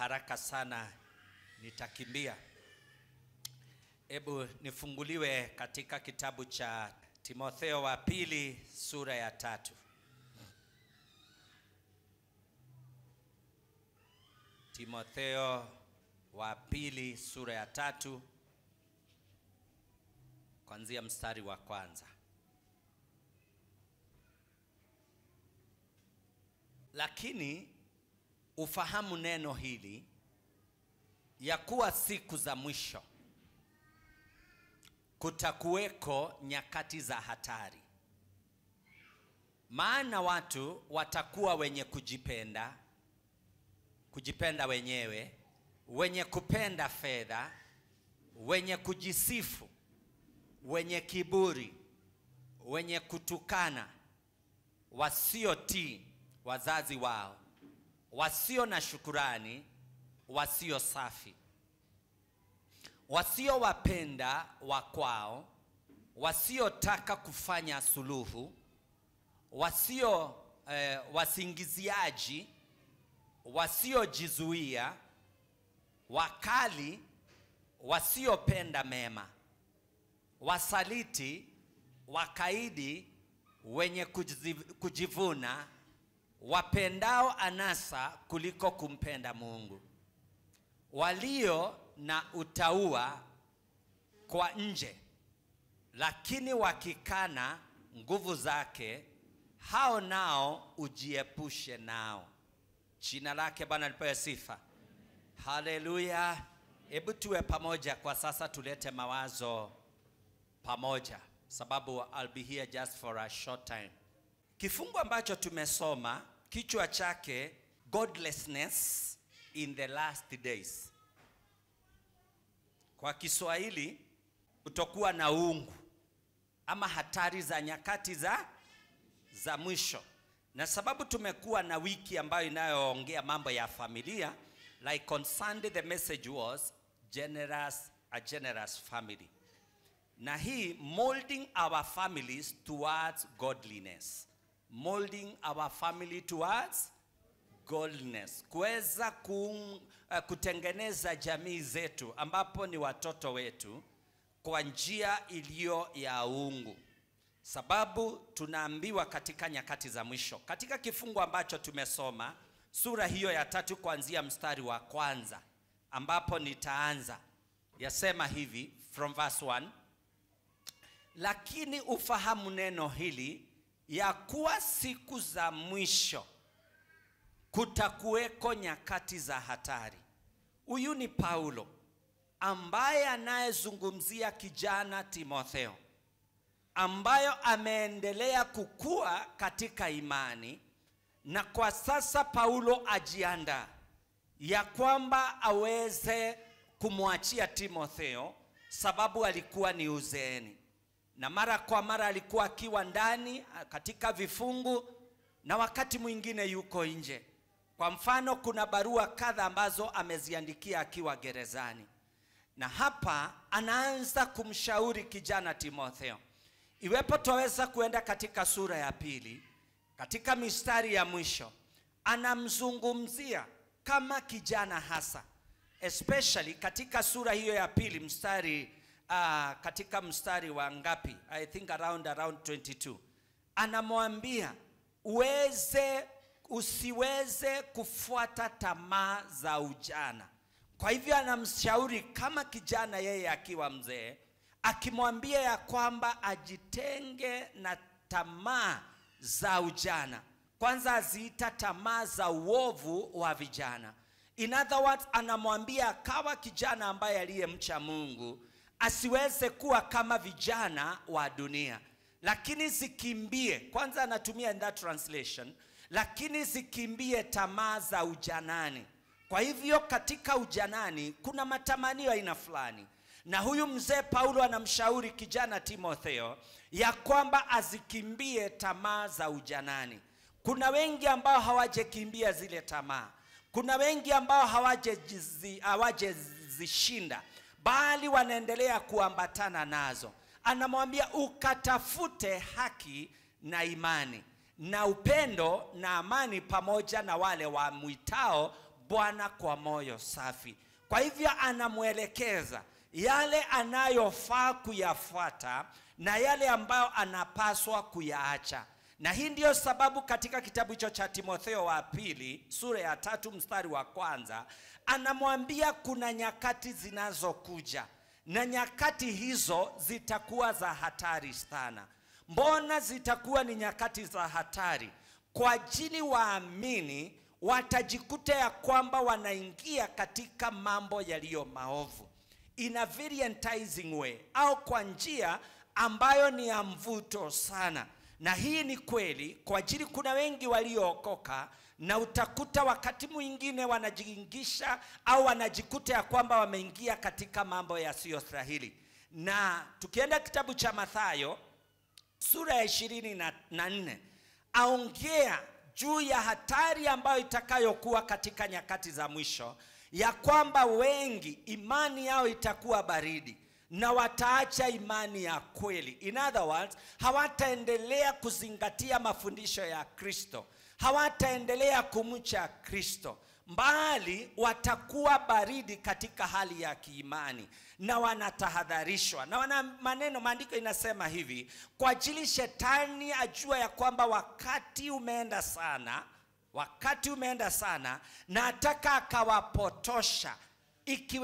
haraka sana nitakimbia. Hebu nifunguliwe katika kitabu cha Timotheo wa pili sura ya 3. Timotheo wa pili sura ya 3 kuanzia mstari wa 1. Lakini ufahamu neno hili, ya kuwa siku za mwisho kutakuweko nyakati za hatari. Maana watu watakuwa wenye kujipenda wenyewe, wenye kupenda fedha, wenye kujisifu, wenye kiburi, wenye kutukana, wasiotii wazazi wao, wasio na shukurani, wasio safi, wasio wapenda wakwao, wasiotaka kufanya suluhu, wasingiziaji, wasiojizuia, wakali, wasiopenda mema, wasaliti, wakaidi, wenye kujivuna, wapendao anasa kuliko kumpenda Mungu, walio na utaua kwa nje, lakini wakikana nguvu zake, hao nao ujiepushe nao. Jina lake Bwana lipewe sifa. Haleluya. Hebu tuwe pamoja kwa sasa, tulete mawazo pamoja, sababu I'll be here just for a short time. Kifungu ambacho tumesoma kichwa chake Godlessness in the last days. Kwa Kiswahili kutokuwa na uungu, ama hatari za nyakati za mwisho. Na sababu tumekuwa na wiki ambayo inayoongea mambo ya familia, like on Sunday the message was a generous family. Na hii molding our families towards godliness. Molding our family towards godliness. Kuweza kutengeneza jamii zetu ambapo ni watoto wetu kwa njia iliyo ya uungu. Sababu tunaambiwa katika nyakati za mwisho. Katika kifungu ambacho tumesoma, sura hiyo ya 3 kuanzia mstari wa 1, ambapo nitaanza. Yasema hivi from verse 1. Lakini ufahamu neno hili, ya kuwa siku za mwisho kutakuweko nyakati za hatari. Huyu ni Paulo ambaye anayezungumzia kijana Timotheo, ambayo ameendelea kukua katika imani, na kwa sasa Paulo ajiandaa ya kwamba aweze kumwachia Timotheo, sababu alikuwa ni uzeeni, na mara kwa mara alikuwa akiwa ndani katika vifungu, na wakati mwingine yuko nje. Kwa mfano, kuna barua kadha ambazo ameziandikia akiwa gerezani, na hapa anaanza kumshauri kijana Timotheo. Iwepo tuweza kuenda katika sura ya 2, katika mistari ya mwisho, anamzungumzia kama kijana hasa, especially katika sura hiyo ya 2 mstari katika mstari wa ngapi? I think around 22. Anamwambia usiweze kufuata tamaa za ujana. Kwa hivyo anamshauri kama kijana yeye akiwa mzee, akimwambia ya kwamba ajitenge na tamaa za ujana. Kwanza aziita tamaa za uovu wa vijana. In other words, anamwambia kawa kijana ambaye aliyemcha Mungu asiweze kuwa kama vijana wa dunia, lakini zikimbie. Kwanza anatumia in that translation, lakini zikimbie tamaa za ujanani. Kwa hivyo katika ujanani kuna matamanio aina fulani, na huyu mzee Paulo anamshauri kijana Timotheo ya kwamba azikimbie tamaa za ujanani. Kuna wengi ambao hawajekimbia zile tamaa. Kuna wengi ambao hawajezishinda, bali wanaendelea kuambatana nazo. Anamwambia ukatafute haki na imani na upendo na amani pamoja na wale wamwitao Bwana kwa moyo safi. Kwa hivyo anamwelekeza yale anayofaa kuyafuata na yale ambayo anapaswa kuyaacha. Na hii ndio sababu katika kitabu hicho cha Timotheo wa pili sura ya 3 mstari wa 1 anamwambia kuna nyakati zinazokuja, na nyakati hizo zitakuwa za hatari sana. Mbona zitakuwa ni nyakati za hatari? Kwa ajili waamini watajikuta ya kwamba wanaingia katika mambo yaliyo maovu in a very enticing way, au kwa njia ambayo ni ya mvuto sana. Na hii ni kweli kwa ajili kuna wengi waliookoka, na utakuta wakati mwingine wanajiingisha au wanajikuta ya kwamba wameingia katika mambo yasiyostahili. Na tukienda kitabu cha Mathayo sura ya 24 aongea juu ya hatari ambayo itakayokuwa katika nyakati za mwisho, ya kwamba wengi imani yao itakuwa baridi na wataacha imani ya kweli. In other words, hawataendelea kuzingatia mafundisho ya Kristo, hawataendelea kumcha Kristo, bali watakuwa baridi katika hali ya kiimani, na wanatahadharishwa. Na wana maneno, maandiko inasema hivi, kwa ajili shetani ajua ya kwamba wakati umeenda sana, na ataka akawapotosha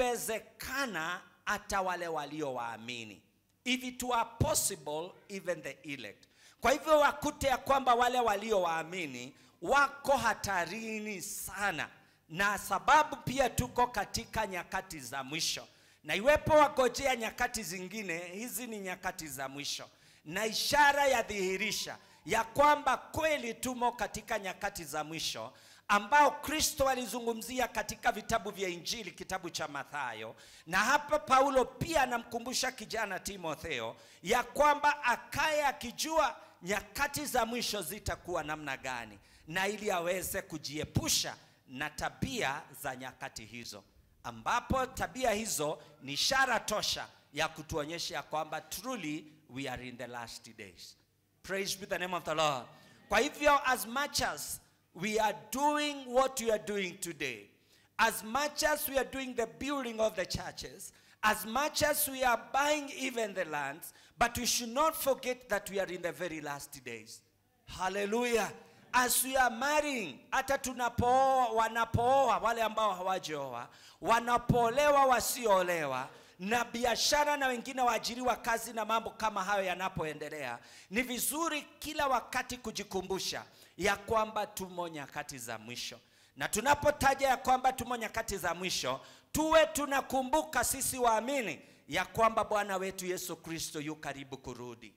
ikiwezekana hata wale walio waamini, if it were possible even the elect. Kwa hivyo wakute ya kwamba wale walio waamini wako hatarini sana, na sababu pia tuko katika nyakati za mwisho. Na iwepo wagojea nyakati zingine, hizi ni nyakati za mwisho, na ishara yadhihirisha ya kwamba kweli tumo katika nyakati za mwisho, ambao Kristo alizungumzia katika vitabu vya Injili, kitabu cha Mathayo. Na hapa Paulo pia anamkumbusha kijana Timotheo ya kwamba akaye akijua nyakati za mwisho zitakuwa namna gani, na ili aweze kujiepusha na tabia za nyakati hizo, ambapo tabia hizo ni ishara tosha ya kutuonyesha kwamba truly we are in the last days. Praise be the name of the Lord. Kwa hivyo, as much as we are doing what we are doing today, as much as we are doing the building of the churches, as much as we are buying even the lands, but we should not forget that we are in the very last days. Hallelujah. As we are marrying, hata tunapooa, wanapooa wale ambao hawajaoa, wanapoolewa wasioolewa, na biashara na wengine waajiriwa kazi na mambo kama hayo yanapoendelea, ni vizuri kila wakati kujikumbusha ya kwamba tumo nyakati za mwisho. Na tunapotaja ya kwamba tumo nyakati za mwisho, tuwe tunakumbuka sisi waamini ya kwamba Bwana wetu Yesu Kristo yu karibu kurudi,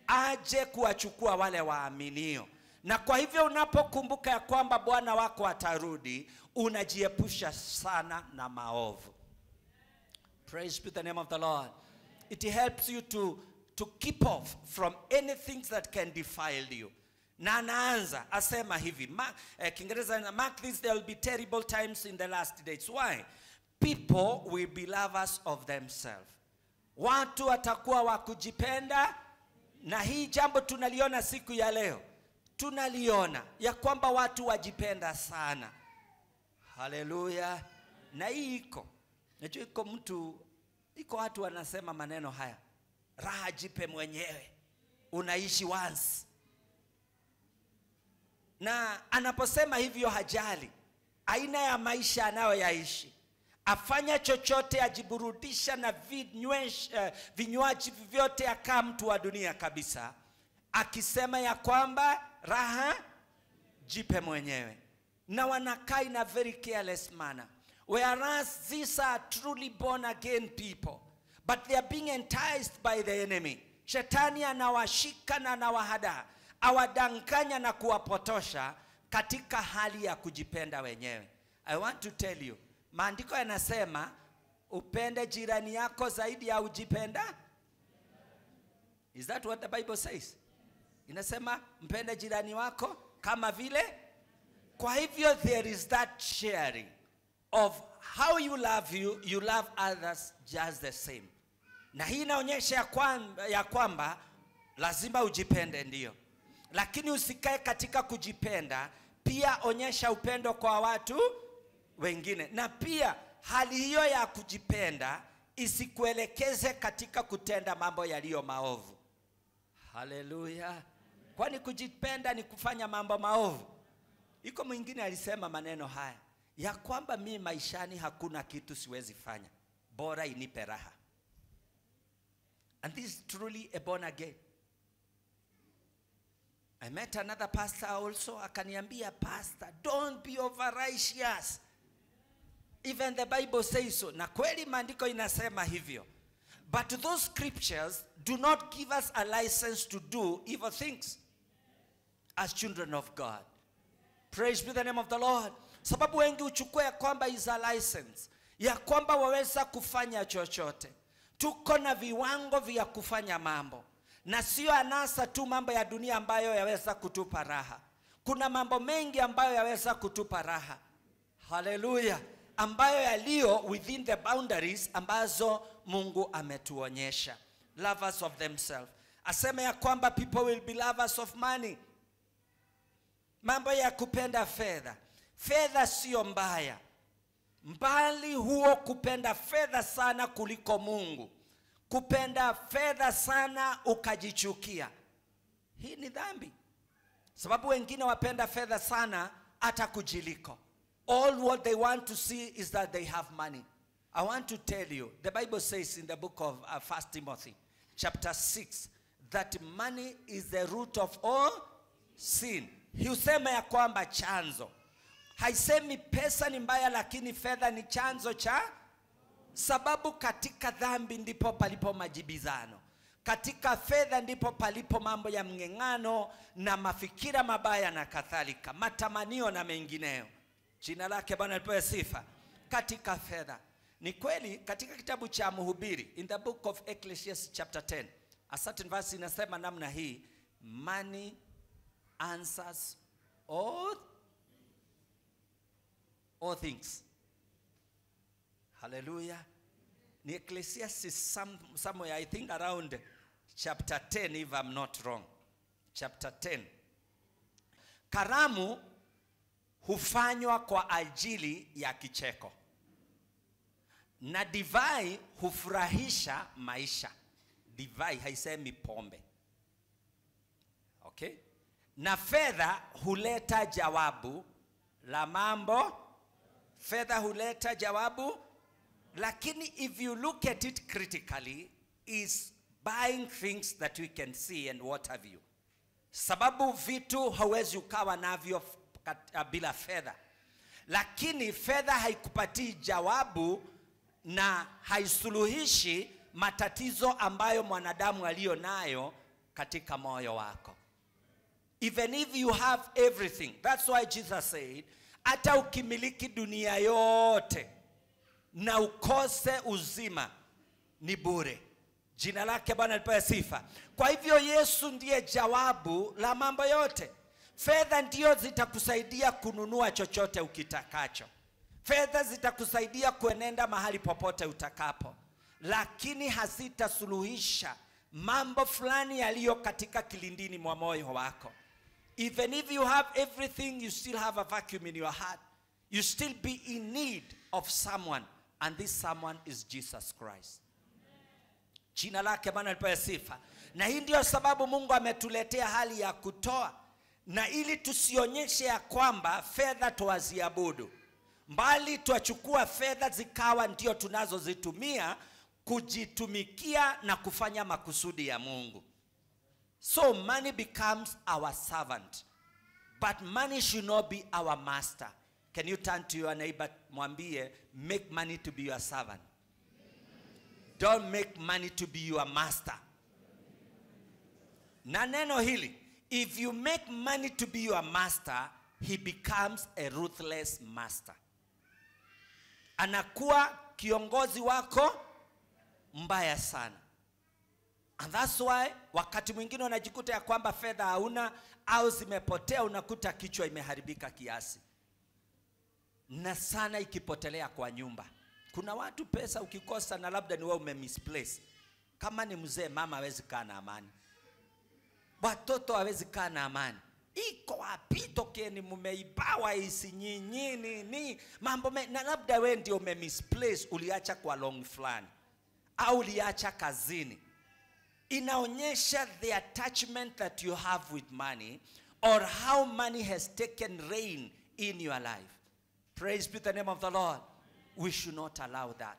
aje kuwachukua wale waaminio. Na kwa hivyo unapokumbuka ya kwamba Bwana wako atarudi, unajiepusha sana na maovu. Praise be the name of the Lord. It helps you to keep off from anything that can defile you. Na anaanza asema hivi, Kiingereza, mark this, there will be terrible times in the last days. Why? People will be lovers of themselves. Watu watakuwa wakujipenda. Na hii jambo tunaliona siku ya leo. Tunaliona ya kwamba watu wajipenda sana. Hallelujah. Na hii iko. Najua iko watu wanasema maneno haya, raha jipe mwenyewe, unaishi once. Na anaposema hivyo hajali aina ya maisha anayoyaishi, afanya chochote, ajiburudisha na vinywaji vyote, akaa mtu wa dunia kabisa, akisema ya kwamba raha jipe mwenyewe. Na wanakaa in a very careless manner, whereas these are truly born again people, but they are being enticed by the enemy. Shetani anawashika na anawahada, awadanganya na kuwapotosha katika hali ya kujipenda wenyewe. I want to tell you, maandiko yanasema upende jirani yako zaidi ya ujipenda. Is that what the Bible says? Inasema mpende jirani wako kama vile. Kwa hivyo there is that sharing of how you love others just the same. Na hii inaonyesha ya kwamba lazima ujipende, ndio, lakini usikae katika kujipenda, pia onyesha upendo kwa watu wengine. Na pia hali hiyo ya kujipenda isikuelekeze katika kutenda mambo yaliyo maovu. Haleluya. Kwani kujipenda ni kufanya mambo maovu? Iko mwingine alisema maneno haya ya kwamba mimi maishani hakuna kitu siwezi fanya, bora inipe raha. And this is truly a born again. I met another pastor also, akaniambia, pastor, don't be over righteous. Even the Bible says so. Na kweli maandiko inasema hivyo. But those scriptures do not give us a license to do evil things as children of God. Praise be the name of the Lord. Sababu wengi uchukua ya kwamba is a license, ya kwamba waweza kufanya chochote. Tuko na viwango vya kufanya mambo, na sio anasa tu mambo ya dunia ambayo yaweza kutupa raha. Kuna mambo mengi ambayo yaweza kutupa raha. Hallelujah. Ambayo yaliyo within the boundaries ambazo Mungu ametuonyesha. Lovers of themselves. Asema ya kwamba people will be lovers of money. Mambo ya kupenda fedha. Fedha sio mbaya, mbali huo kupenda fedha sana kuliko Mungu, kupenda fedha sana ukajichukia, hii ni dhambi. Sababu wengine wapenda fedha sana hata kujiliko. All what they want to see is that they have money. I want to tell you, the Bible says in the book of 1 Timothy chapter 6 that money is the root of all sin. Husema ya kwamba chanzo. Haisemi pesa ni mbaya, lakini fedha ni chanzo cha. Sababu katika dhambi ndipo palipo majibizano. Katika fedha ndipo palipo mambo ya mngengano na mafikira mabaya na kadhalika, matamanio na mengineo. Jina lake Bwana lipewe sifa. Katika fedha. Ni kweli katika kitabu cha Mhubiri, in the book of Ecclesiastes chapter 10, a certain verse inasema namna hii, money answers all things. Hallelujah. Ni Ecclesiastes somewhere, I think around chapter 10 if I'm not wrong. Chapter 10. Karamu hufanywa kwa ajili ya kicheko, na divai hufurahisha maisha. Divai haisemi pombe. Okay? Na fedha huleta jawabu la mambo. Fedha huleta jawabu. Lakini if you look at it critically, is buying things that we can see and what have you. Sababu vitu hawezi ukawa navyo bila fedha. Lakini fedha haikupatii jawabu na haisuluhishi matatizo ambayo mwanadamu alio nayo katika moyo wako. Even if you have everything. That's why Jesus said, hata ukimiliki dunia yote na ukose uzima ni bure. Jina lake Bwana lipewe sifa. Kwa hivyo Yesu ndiye jawabu la mambo yote. Fedha ndio zitakusaidia kununua chochote ukitakacho. Fedha zitakusaidia kuenenda mahali popote utakapo. Lakini hazitasuluhisha mambo fulani yaliyo katika kilindini mwa moyo wako. Even if you have everything, you still have a vacuum in your heart. You still be in need of someone. And this someone is Jesus Christ. Jina lake Bwana lipewe sifa. Na hii ndio sababu Mungu ametuletea hali ya kutoa. Na ili tusionyeshe ya kwamba fedha tuwaziabudu, mbali tuachukua fedha zikawa ndio tunazozitumia kujitumikia na kufanya makusudi ya Mungu. So money becomes our servant. But money should not be our master. Can you turn to your neighbor, mwambie, make money to be your servant. Don't make money to be your master. Na neno hili, if you make money to be your master, he becomes a ruthless master. Anakuwa kiongozi wako mbaya sana. And that's why wakati mwingine unajikuta ya kwamba fedha hauna au zimepotea, unakuta kichwa imeharibika kiasi. Na sana ikipotelea kwa nyumba. Kuna watu pesa ukikosa na labda ni wewe umemisplace. Kama ni mzee, mama hawezi kaa na amani. Watoto hawezi kaa na amani. iko wapi? Tokeni mumeibawa isi nyinyi ni mambo na labda wewe ndio misplace, uliacha kwa long fulani au uliacha kazini. Inaonyesha the attachment that you have with money, or how money has taken reign in your life. Praise be the name of the Lord. We should not allow that.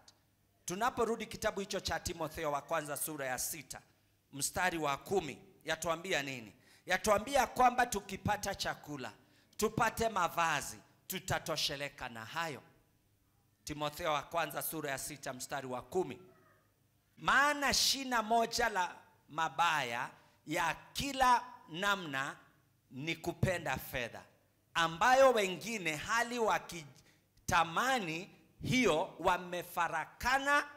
Tunaporudi kitabu hicho cha Timotheo wa kwanza sura ya 6 mstari wa 10, yatuambia nini? Yatuambia kwamba tukipata chakula, tupate mavazi, tutatosheleka na hayo. Timotheo wa kwanza sura ya 6 mstari wa 10. Maana shina moja la mabaya ya kila namna ni kupenda fedha, ambayo wengine hali wakitamani hiyo wamefarakana,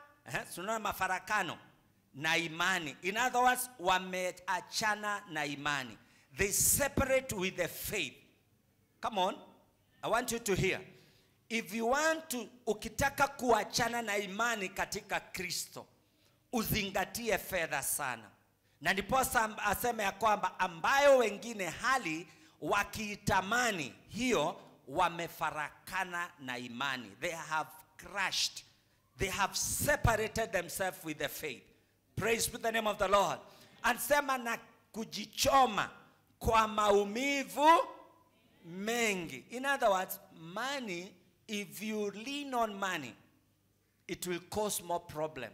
tunaona mafarakano na imani. In other words, wameachana na imani. They separate with the faith. Come on, I want you to hear. If you want to, ukitaka kuachana na imani katika Kristo, uzingatie fedha sana. Na ndiposa aseme ya kwamba ambayo wengine hali wakitamani hiyo wamefarakana na imani. They have crushed. They have separated themselves with the faith. Praise be the name of the Lord. Ansema na kujichoma kwa maumivu mengi. In other words, money, if you lean on money, it will cause more problem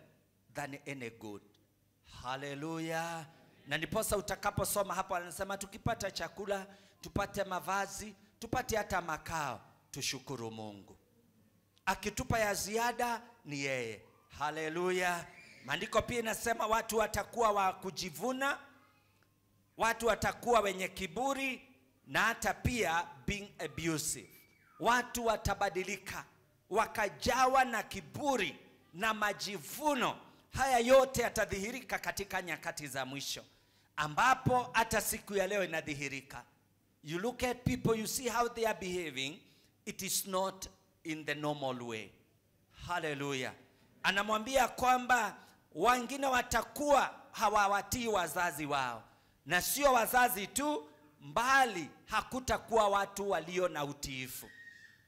than any good. Hallelujah. Na ndiposa utakaposoma hapo anasema tukipata chakula, tupate mavazi, tupate hata makao, tushukuru Mungu. Akitupa ya ziada ni yeye. Hallelujah. Maandiko pia inasema watu watakuwa wa kujivuna, watu watakuwa wenye kiburi, na hata pia being abusive. Watu watabadilika, wakajawa na kiburi na majivuno. Haya yote yatadhihirika katika nyakati za mwisho, ambapo hata siku ya leo inadhihirika. You look at people, you see how they are behaving. It is not in the normal way. Hallelujah. Anamwambia kwamba wengine watakuwa hawawatii wazazi wao, na sio wazazi tu, mbali hakutakuwa watu walio na utiifu.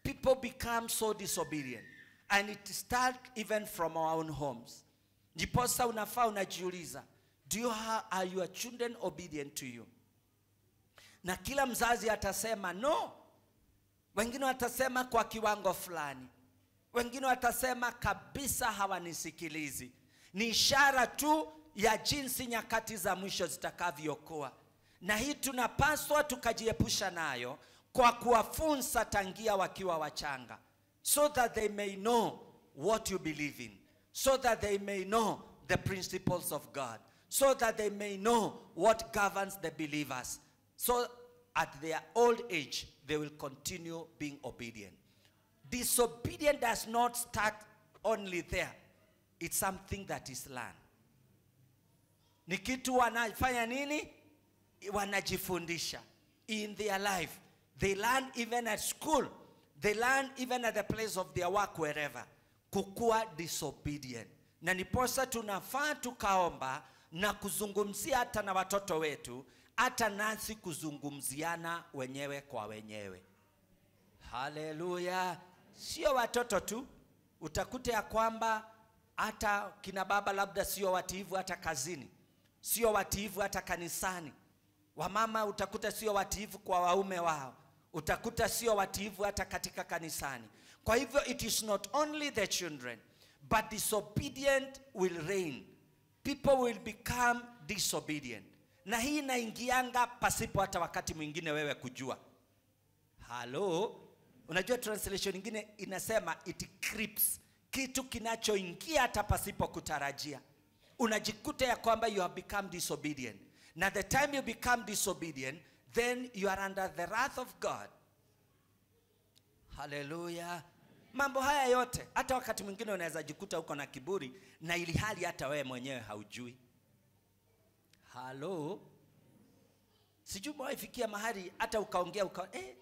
People become so disobedient, and it starts even from our own homes. Ndiposa unafaa unajiuliza, are your children obedient to you? Na kila mzazi atasema no. Wengine watasema kwa kiwango fulani, wengine watasema kabisa hawanisikilizi. Ni ishara tu ya jinsi nyakati za mwisho zitakavyokuwa. Na hii tunapaswa tukajiepusha nayo kwa kuwafunza tangia wakiwa wachanga, so that they may know what you believe in, so that they may know the principles of God, so that they may know what governs the believers, so at their old age they will continue being obedient. Disobedience does not start only there. It's something that is learned. Ni kitu wanafanya nini? Wanajifundisha in their life. They learn even at school. They learn even at the place of their work, wherever. Kukua disobedient. Na niposa tunafaa tukaomba na kuzungumzia hata na watoto wetu, hata nasi kuzungumziana wenyewe kwa wenyewe. Hallelujah. Sio watoto tu. Utakuta ya kwamba hata kina baba labda sio watiivu hata kazini, sio watiivu hata kanisani. Wamama utakuta sio watiivu kwa waume wao, utakuta sio watiivu hata katika kanisani. Kwa hivyo it is not only the children, but disobedient will reign. People will become disobedient. Na hii inaingianga pasipo hata wakati mwingine wewe kujua. Hello? Unajua translation nyingine inasema it creeps. Kitu kinachoingia hata pasipo kutarajia. Unajikuta ya kwamba you have become disobedient. Na the time you become disobedient, then you are under the wrath of God. Hallelujah. Mambo haya yote, hata wakati mwingine unaweza jikuta uko na kiburi, na ili hali hata wewe mwenyewe haujui. Hello? Sijui mwaifikia mahali hata ukaongea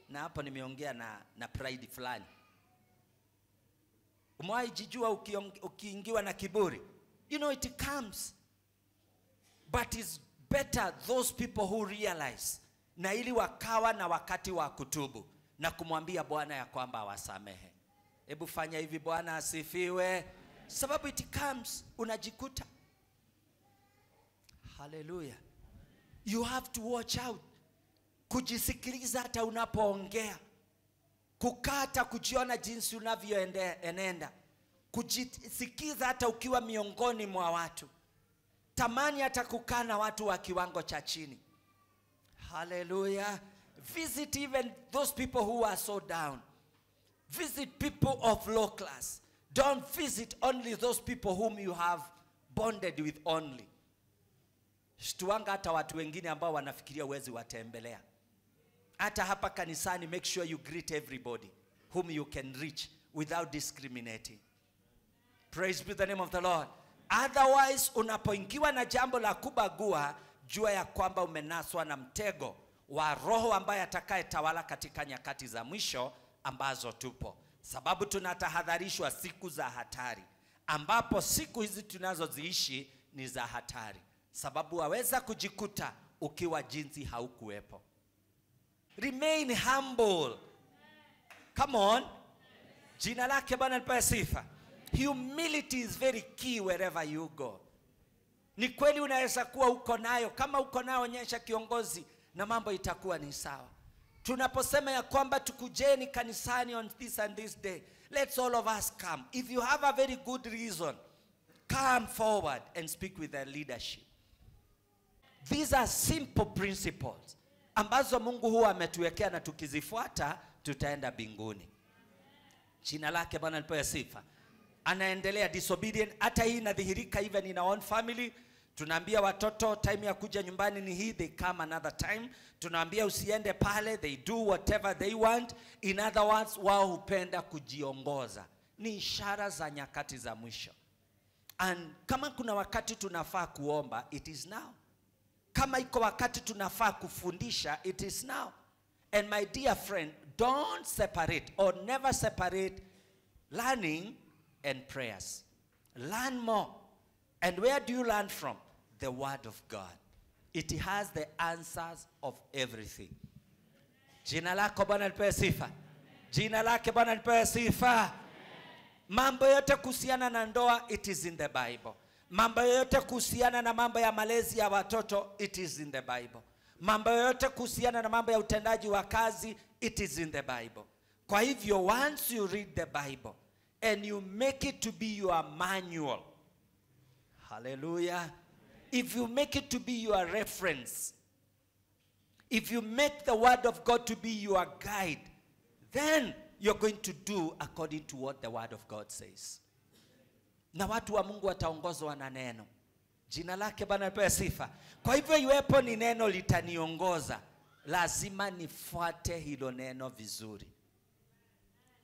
na hapo nimeongea na pride fulani. Umewahi jijua ukiingiwa na kiburi? You know it comes. But it's better those people who realize na ili wakawa na wakati wa kutubu na kumwambia Bwana ya kwamba awasamehe. Hebu fanya hivi, Bwana asifiwe. Sababu it comes, unajikuta. Hallelujah. You have to watch out. Kujisikiliza hata unapoongea. Kukata kujiona jinsi unavyoenenda. Kujisikiza hata ukiwa miongoni mwa watu. Tamani hata kukaa na watu wa kiwango cha chini. Hallelujah. Visit even those people who are so down. Visit people of low class. Don't visit only those people whom you have bonded with only. Shtuanga hata watu wengine ambao wanafikiria uwezi watembelea. Hata hapa kanisani, make sure you greet everybody whom you can reach without discriminating. Praise be the name of the Lord. Otherwise, unapoingiwa na jambo la kubagua, jua ya kwamba umenaswa na mtego wa roho ambaye atakaye tawala katika nyakati za mwisho ambazo tupo. Sababu tunatahadharishwa siku za hatari, ambapo siku hizi tunazoziishi ni za hatari. Sababu waweza kujikuta ukiwa jinsi haukuwepo. Remain humble. Come on. Jina lake Bwana lipewe sifa. Humility is very key wherever you go. Ni kweli unaweza kuwa uko nayo. Kama uko nayo, onyesha kiongozi na mambo itakuwa ni sawa. Tunaposema ya kwamba tukujeni kanisani on this and this day, let's all of us come. If you have a very good reason, come forward and speak with the leadership. These are simple principles ambazo Mungu huwa ametuwekea, na tukizifuata tutaenda mbinguni. Jina lake Bwana lipewe sifa. Anaendelea, disobedient. Hata hii inadhihirika even in our own family. Tunaambia watoto time ya kuja nyumbani ni hii, they come another time. Tunaambia usiende pale, they do whatever they want. In other words, wao hupenda kujiongoza. Ni ishara za nyakati za mwisho. And kama kuna wakati tunafaa kuomba, it is now. Kama iko wakati tunafaa kufundisha, it is now. And my dear friend, don't separate or never separate learning and prayers. Learn more. And where do you learn from? The Word of God. It has the answers of everything. Jina lako Bwana lipewe sifa. Jina lake Bwana lipewe sifa. Mambo yote kuhusiana na ndoa, it is in the Bible. Mambo yote kuhusiana na mambo ya malezi ya watoto, it is in the Bible. Mambo yote kuhusiana na mambo ya utendaji wa kazi, it is in the Bible. Kwa hivyo, once you read the Bible and you make it to be your manual, hallelujah, if you make it to be your reference, if you make the Word of God to be your guide, then you're going to do according to what the Word of God says. Na watu wa Mungu wataongozwa na neno. Jina lake Bwana lipewe sifa. Kwa hivyo, iwepo ni neno litaniongoza, lazima nifuate hilo neno vizuri.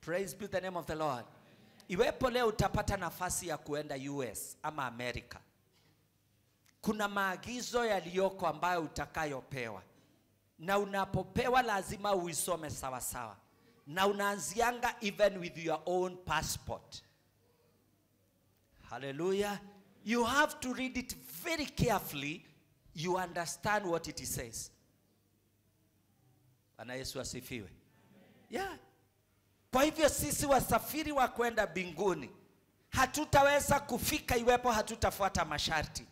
Praise be the name of the Lord. Iwepo leo utapata nafasi ya kuenda US ama Amerika, kuna maagizo yaliyoko ambayo utakayopewa. Na unapopewa lazima uisome sawa sawa. Na unaanzianga even with your own passport. Hallelujah. You have to read it very carefully. You understand what it says. Bwana Yesu asifiwe. Yeah. Kwa hivyo sisi wasafiri wa kwenda mbinguni hatutaweza kufika iwepo hatutafuata masharti.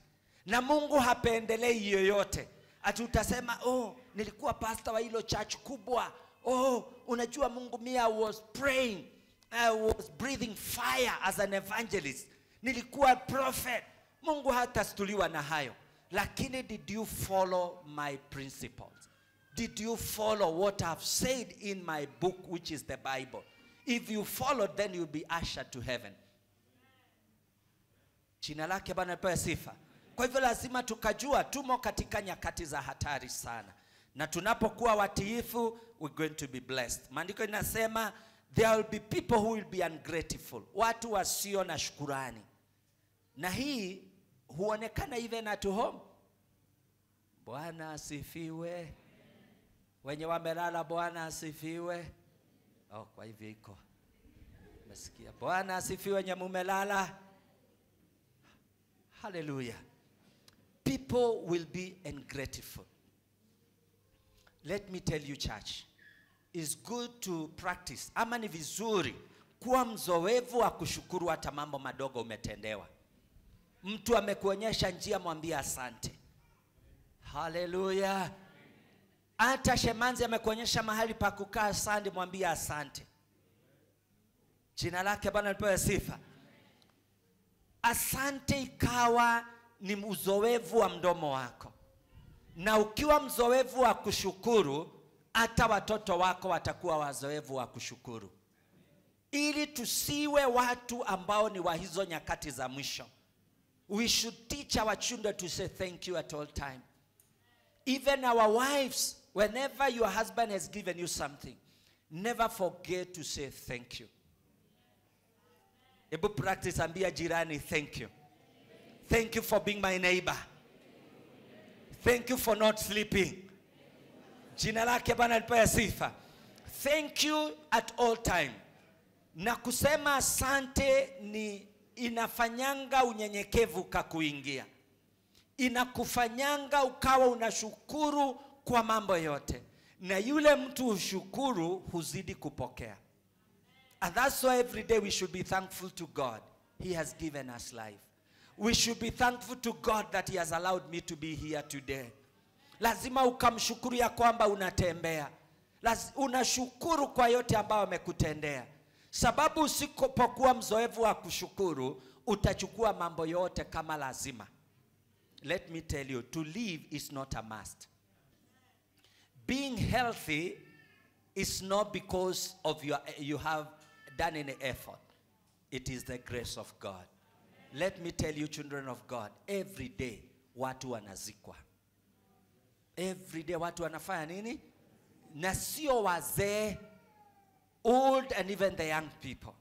Na Mungu hapendelei yoyote. Hatutasema, oh, nilikuwa pastor wa hilo church kubwa. Oh, unajua Mungu, I was praying. I was breathing fire as an evangelist. Nilikuwa prophet. Mungu hatastuliwa na hayo. Lakini did you follow my principles? Did you follow what I've said in my book, which is the Bible? If you follow, then you'll be ushered to heaven. Jina lake Bwana lipewe sifa. Kwa hivyo lazima tukajua tumo katika nyakati za hatari sana. Na tunapokuwa watiifu, we're going to be blessed. Maandiko inasema there will be people who will be ungrateful. Watu wasio na shukurani. Na hii huonekana even at home. Bwana asifiwe. Wenye wamelala Bwana asifiwe. Oh, kwa hivyo iko. Umesikia? Bwana asifiwe wenye mumelala. Hallelujah. People will be ungrateful. Let me tell you, church, it's good to practice. Ama ni vizuri kuwa mzoevu wa kushukuru hata mambo madogo umetendewa. Mtu amekuonyesha njia, mwambie asante. Hallelujah. Hata shemanzi amekuonyesha mahali pa kukaa, asante, mwambie asante. Jina lake Bwana lipewe sifa. Asante ikawa ni uzoevu wa mdomo wako. Na ukiwa mzoevu wa kushukuru, hata watoto wako watakuwa wazoevu wa kushukuru. Ili tusiwe watu ambao ni wa hizo nyakati za mwisho. We should teach our children to say thank you at all time. Even our wives, whenever your husband has given you something, never forget to say thank you. Ebu practice, ambia jirani, thank you. Thank you for being my neighbor. Thank you for not sleeping. Jina lake Bwana lipewe sifa. Thank you at all time. Na kusema asante ni inafanyanga unyenyekevu kakuingia. Inakufanyanga ukawa unashukuru kwa mambo yote. Na yule mtu ushukuru huzidi kupokea. And that's why every day we should be thankful to God. He has given us life. We should be thankful to God that He has allowed me to be here today. Lazima ukamshukuru ya kwamba unatembea. Unashukuru kwa yote ambayo amekutendea. Sababu usipokuwa mzoevu wa kushukuru, utachukua mambo yote kama lazima. Let me tell you, to live is not a must. Being healthy is not because of you have done any effort. It is the grace of God. Let me tell you, children of God, every day watu wanazikwa. Every day watu wanafanya nini? Na sio wazee, old and even the young people.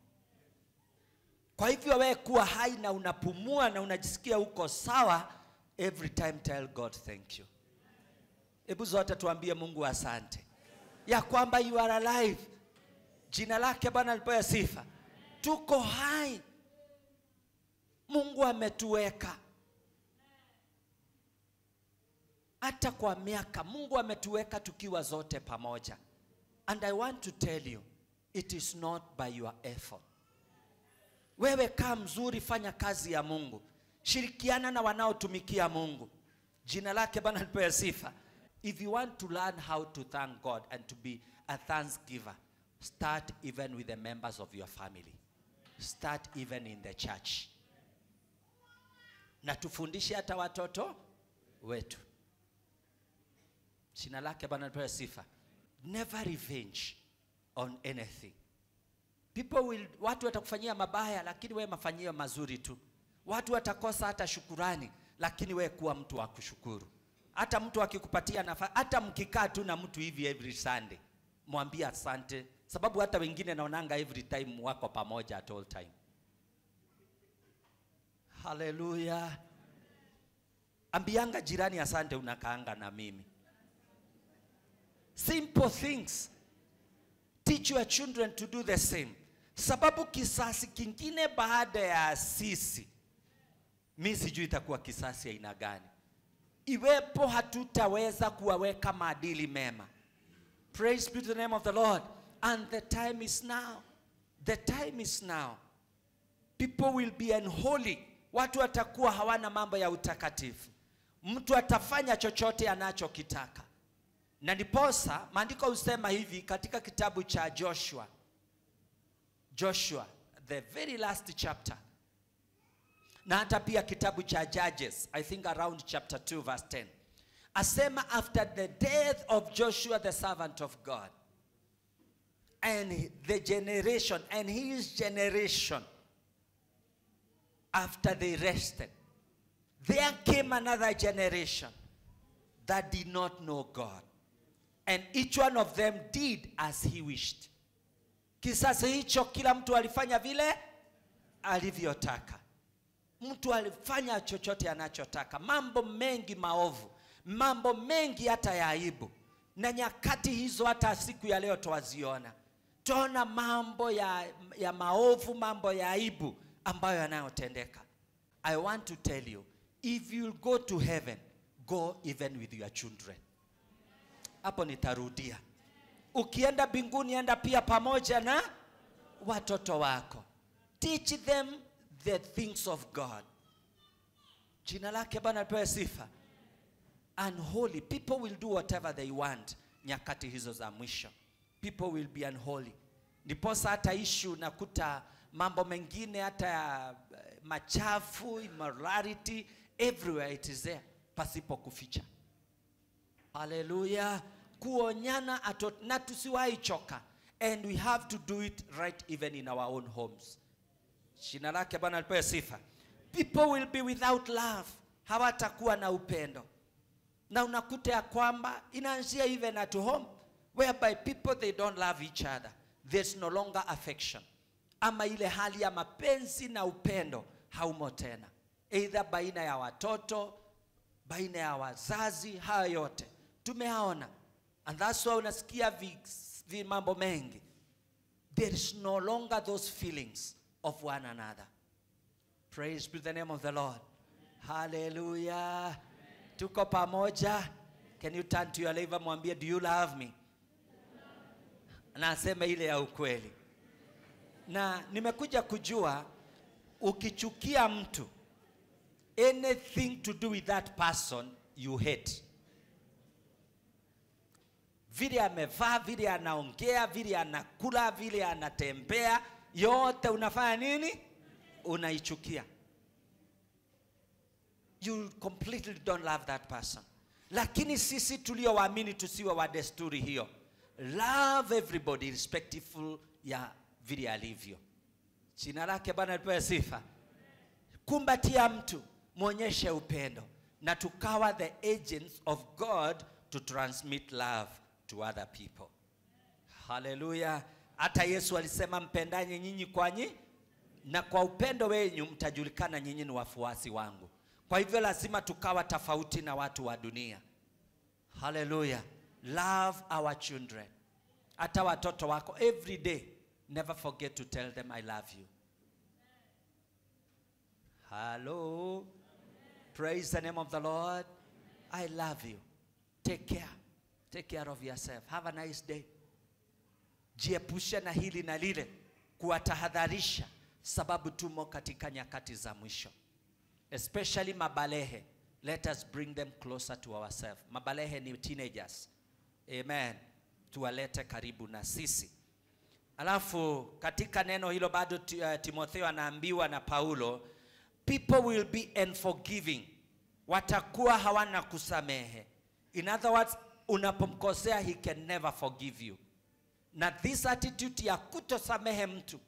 Kwa hivyo wewe kuwa hai na unapumua na unajisikia uko sawa, every time tell God thank you. Hebu zote tuambie Mungu asante. Ya kwamba you are alive. Jina lake Bwana lipewe sifa. Tuko hai. Mungu ametuweka. Hata kwa miaka Mungu ametuweka tukiwa zote pamoja. And I want to tell you, it is not by your effort. Wewe kaa mzuri, fanya kazi ya Mungu. Shirikiana na wanaotumikia Mungu. Jina lake Bwana lipewe sifa. If you want to learn how to thank God and to be a thanksgiver, start even with the members of your family. Start even in the church. Na tufundishe hata watoto wetu. Jina lake Bwana lipewe sifa. Never revenge on anything. Watu watakufanyia mabaya, lakini wewe mafanyio mazuri tu. Watu watakosa hata shukurani, lakini wewe kuwa mtu wa kushukuru. Hata mtu akikupatia nafasi, hata mkikaa tu na mtu hivi every Sunday, mwambie asante, sababu hata wengine naonanga every time wako pamoja at all time. Hallelujah. Ambianga jirani asante, unakaanga na mimi. Simple things. Teach your children to do the same. Sababu kisasi kingine baada ya sisi, mimi sijui itakuwa kisasi aina gani. Iwepo hatutaweza kuwaweka maadili mema. Praise be to the name of the Lord. And the time is now. The time is now. People will be unholy. Watu watakuwa hawana mambo ya utakatifu. Mtu atafanya chochote anachokitaka. Na ndiposa maandiko husema hivi katika kitabu cha Joshua, the very last chapter. Na hata pia kitabu cha Judges, I think around chapter 2 verse 10. Asema after the death of Joshua the servant of God, and the generation and his generation, after they rested, there came another generation that did not know God. And each one of them did as he wished. Kisasi hicho kila mtu alifanya vile alivyotaka. Mtu alifanya chochote anachotaka. Mambo mengi maovu, mambo mengi hata ya aibu. Na nyakati hizo hata siku ya leo tuwaziona. Tuona mambo ya maovu, mambo ya aibu ambayo yanayotendeka. I want to tell you, if you'll go to heaven, go even with your children. Hapo nitarudia. Ukienda mbinguni, enda pia pamoja na watoto wako. Teach them the things of God. Jina lake Bwana lipewe sifa. Unholy people will do whatever they want. Nyakati hizo za mwisho, people will be unholy. Ndiposa hata issue nakuta mambo mengine, hata machafu, immorality, everywhere it is there, pasipo kuficha. Hallelujah. Kuonyana na tusiwahi choka. And we have to do it right even in our own homes. Jina lake Bwana lipewe sifa. People will be without love. Hawatakuwa na upendo. Na unakuta ya kwamba inaanzia even at home, whereby people, they don't love each other. There's no longer affection. Ama ile hali ya mapenzi na upendo haumo tena. Either baina ya watoto, baina ya wazazi, haya yote tumeaona. And that's why unasikia mambo mengi. There is no longer those feelings of one another. Praise be the name of the Lord. Hallelujah. Tuko pamoja. Can you turn to your neighbor, mwambie, do you love me? Na aseme ile ya ukweli. Na nimekuja kujua, ukichukia mtu, anything to do with that person you hate. Vile amevaa, vile anaongea, vile anakula, vile anatembea, yote unafanya nini? Unaichukia. You completely don't love that person. Lakini sisi tuliowaamini tusiwe wa desturi hiyo. Love everybody respectful ya vile alivyo. Jina lake Bwana lipewe sifa. Kumbatia mtu, muonyeshe upendo, na tukawa the agents of God to transmit love to other people. Hallelujah. Hata Yesu alisema, mpendane nyinyi kwa nyinyi, na kwa upendo wenu mtajulikana nyinyi ni wafuasi wangu. Kwa hivyo lazima tukawa tofauti na watu wa dunia. Hallelujah. Love our children. Hata watoto wako, every day, never forget to tell them I love you. Hello. Praise the name of the Lord. I love you. Take care. Take care of yourself. Have a nice day. Jiepushe na hili na lile, kuwatahadharisha, sababu tumo katika nyakati za mwisho. Especially mabalehe. Let us bring them closer to ourselves. Mabalehe ni teenagers. Amen. Tuwalete karibu na sisi. Alafu katika neno hilo bado Timotheo anaambiwa na Paulo, people will be unforgiving. Watakuwa hawana kusamehe. In other words, unapomkosea, he can never forgive you. Na this attitude ya kutosamehe mtu,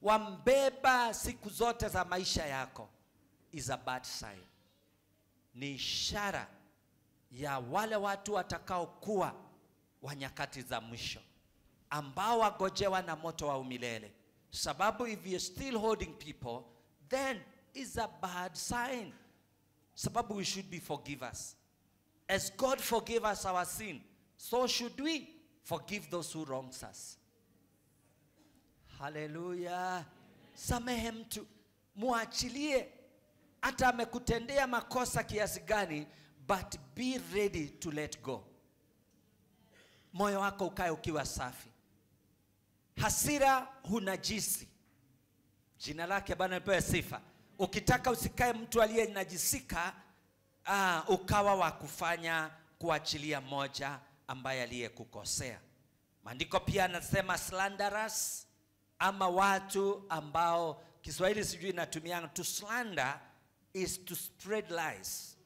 wambeba siku zote za maisha yako, is a bad sign. Ni ishara ya wale watu watakao kuwa wa nyakati za mwisho, ambao wagojewa na moto wa umilele. Sababu if you're still holding people, then is a bad sign. Sababu we should be forgivers. As God forgave us our sin, so should we forgive those who wrongs us. Hallelujah. Samehe mtu, muachilie. Hata amekutendea makosa kiasi gani, but be ready to let go. Moyo wako ukae ukiwa safi. Hasira hunajisi. Jina lake Bwana lipewe sifa. Ukitaka usikae mtu aliyenajisika, ukawa wa kufanya kuachilia moja ambaye aliyekukosea. Maandiko pia anasema slanderers, ama watu ambao, Kiswahili sijui inatumia, to slander is to spread lies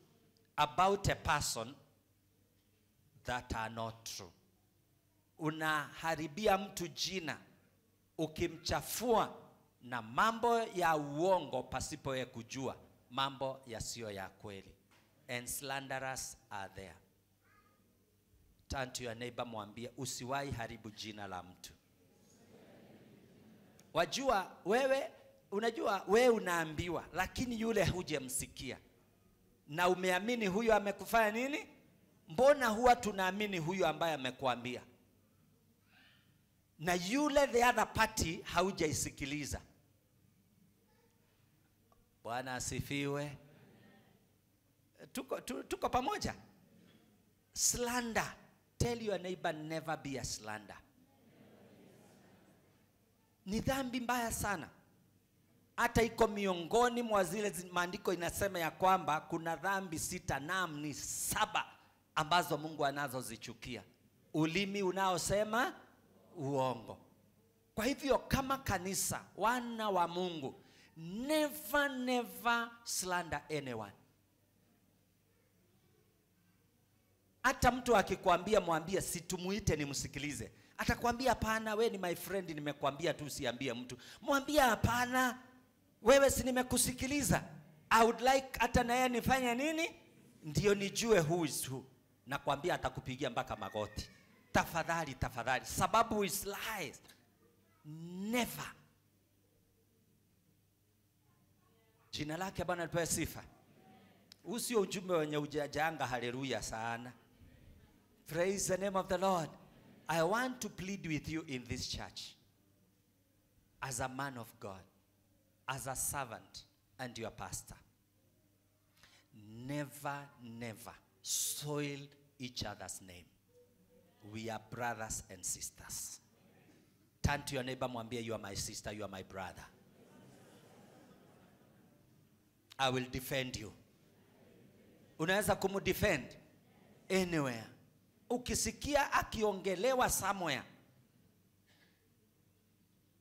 about a person that are not true. Unaharibia mtu jina ukimchafua na mambo ya uongo pasipo ya kujua mambo yasiyo ya kweli. And slanderers are there. Turn to your neighbor, mwambie, usiwahi haribu jina la mtu. Wajua wewe, unajua wewe unaambiwa, lakini yule hujamsikia. Na umeamini huyo amekufanya nini? Mbona huwa tunaamini huyo ambaye amekuambia, na yule the other party haujaisikiliza? Bwana asifiwe. Tuko pamoja. Slander Tell your neighbor, never be a slander. Ni dhambi mbaya sana. Hata iko miongoni mwa zile maandiko inasema ya kwamba kuna dhambi 6, naam ni 7 ambazo Mungu anazozichukia. Ulimi unaosema uongo. Kwa hivyo kama kanisa, wana wa Mungu, never slander anyone. Hata mtu akikwambia mwambie situmuite nimsikilize. Atakwambia hapana, wewe ni my friend, nimekwambia tu usiambie mtu. Mwambie hapana, wewe si nimekusikiliza. I would like hata na yeye nifanye nini? Ndio nijue who is who. Nakwambia atakupigia mpaka magoti. Tafadhali. Sababu is lies. Never. Jina lake Bwana lipewe sifa. Usio ujumbe wenye ujajanga, haleluya sana. Praise the name of the Lord. I want to plead with you in this church, as a man of God, as a servant and your pastor. Never soil each other's name. We are brothers and sisters. Turn to your neighbor, mwambie, you are my sister, you are my brother. I will defend you. Unaweza kumdefend anywhere. Ukisikia akiongelewa somewhere,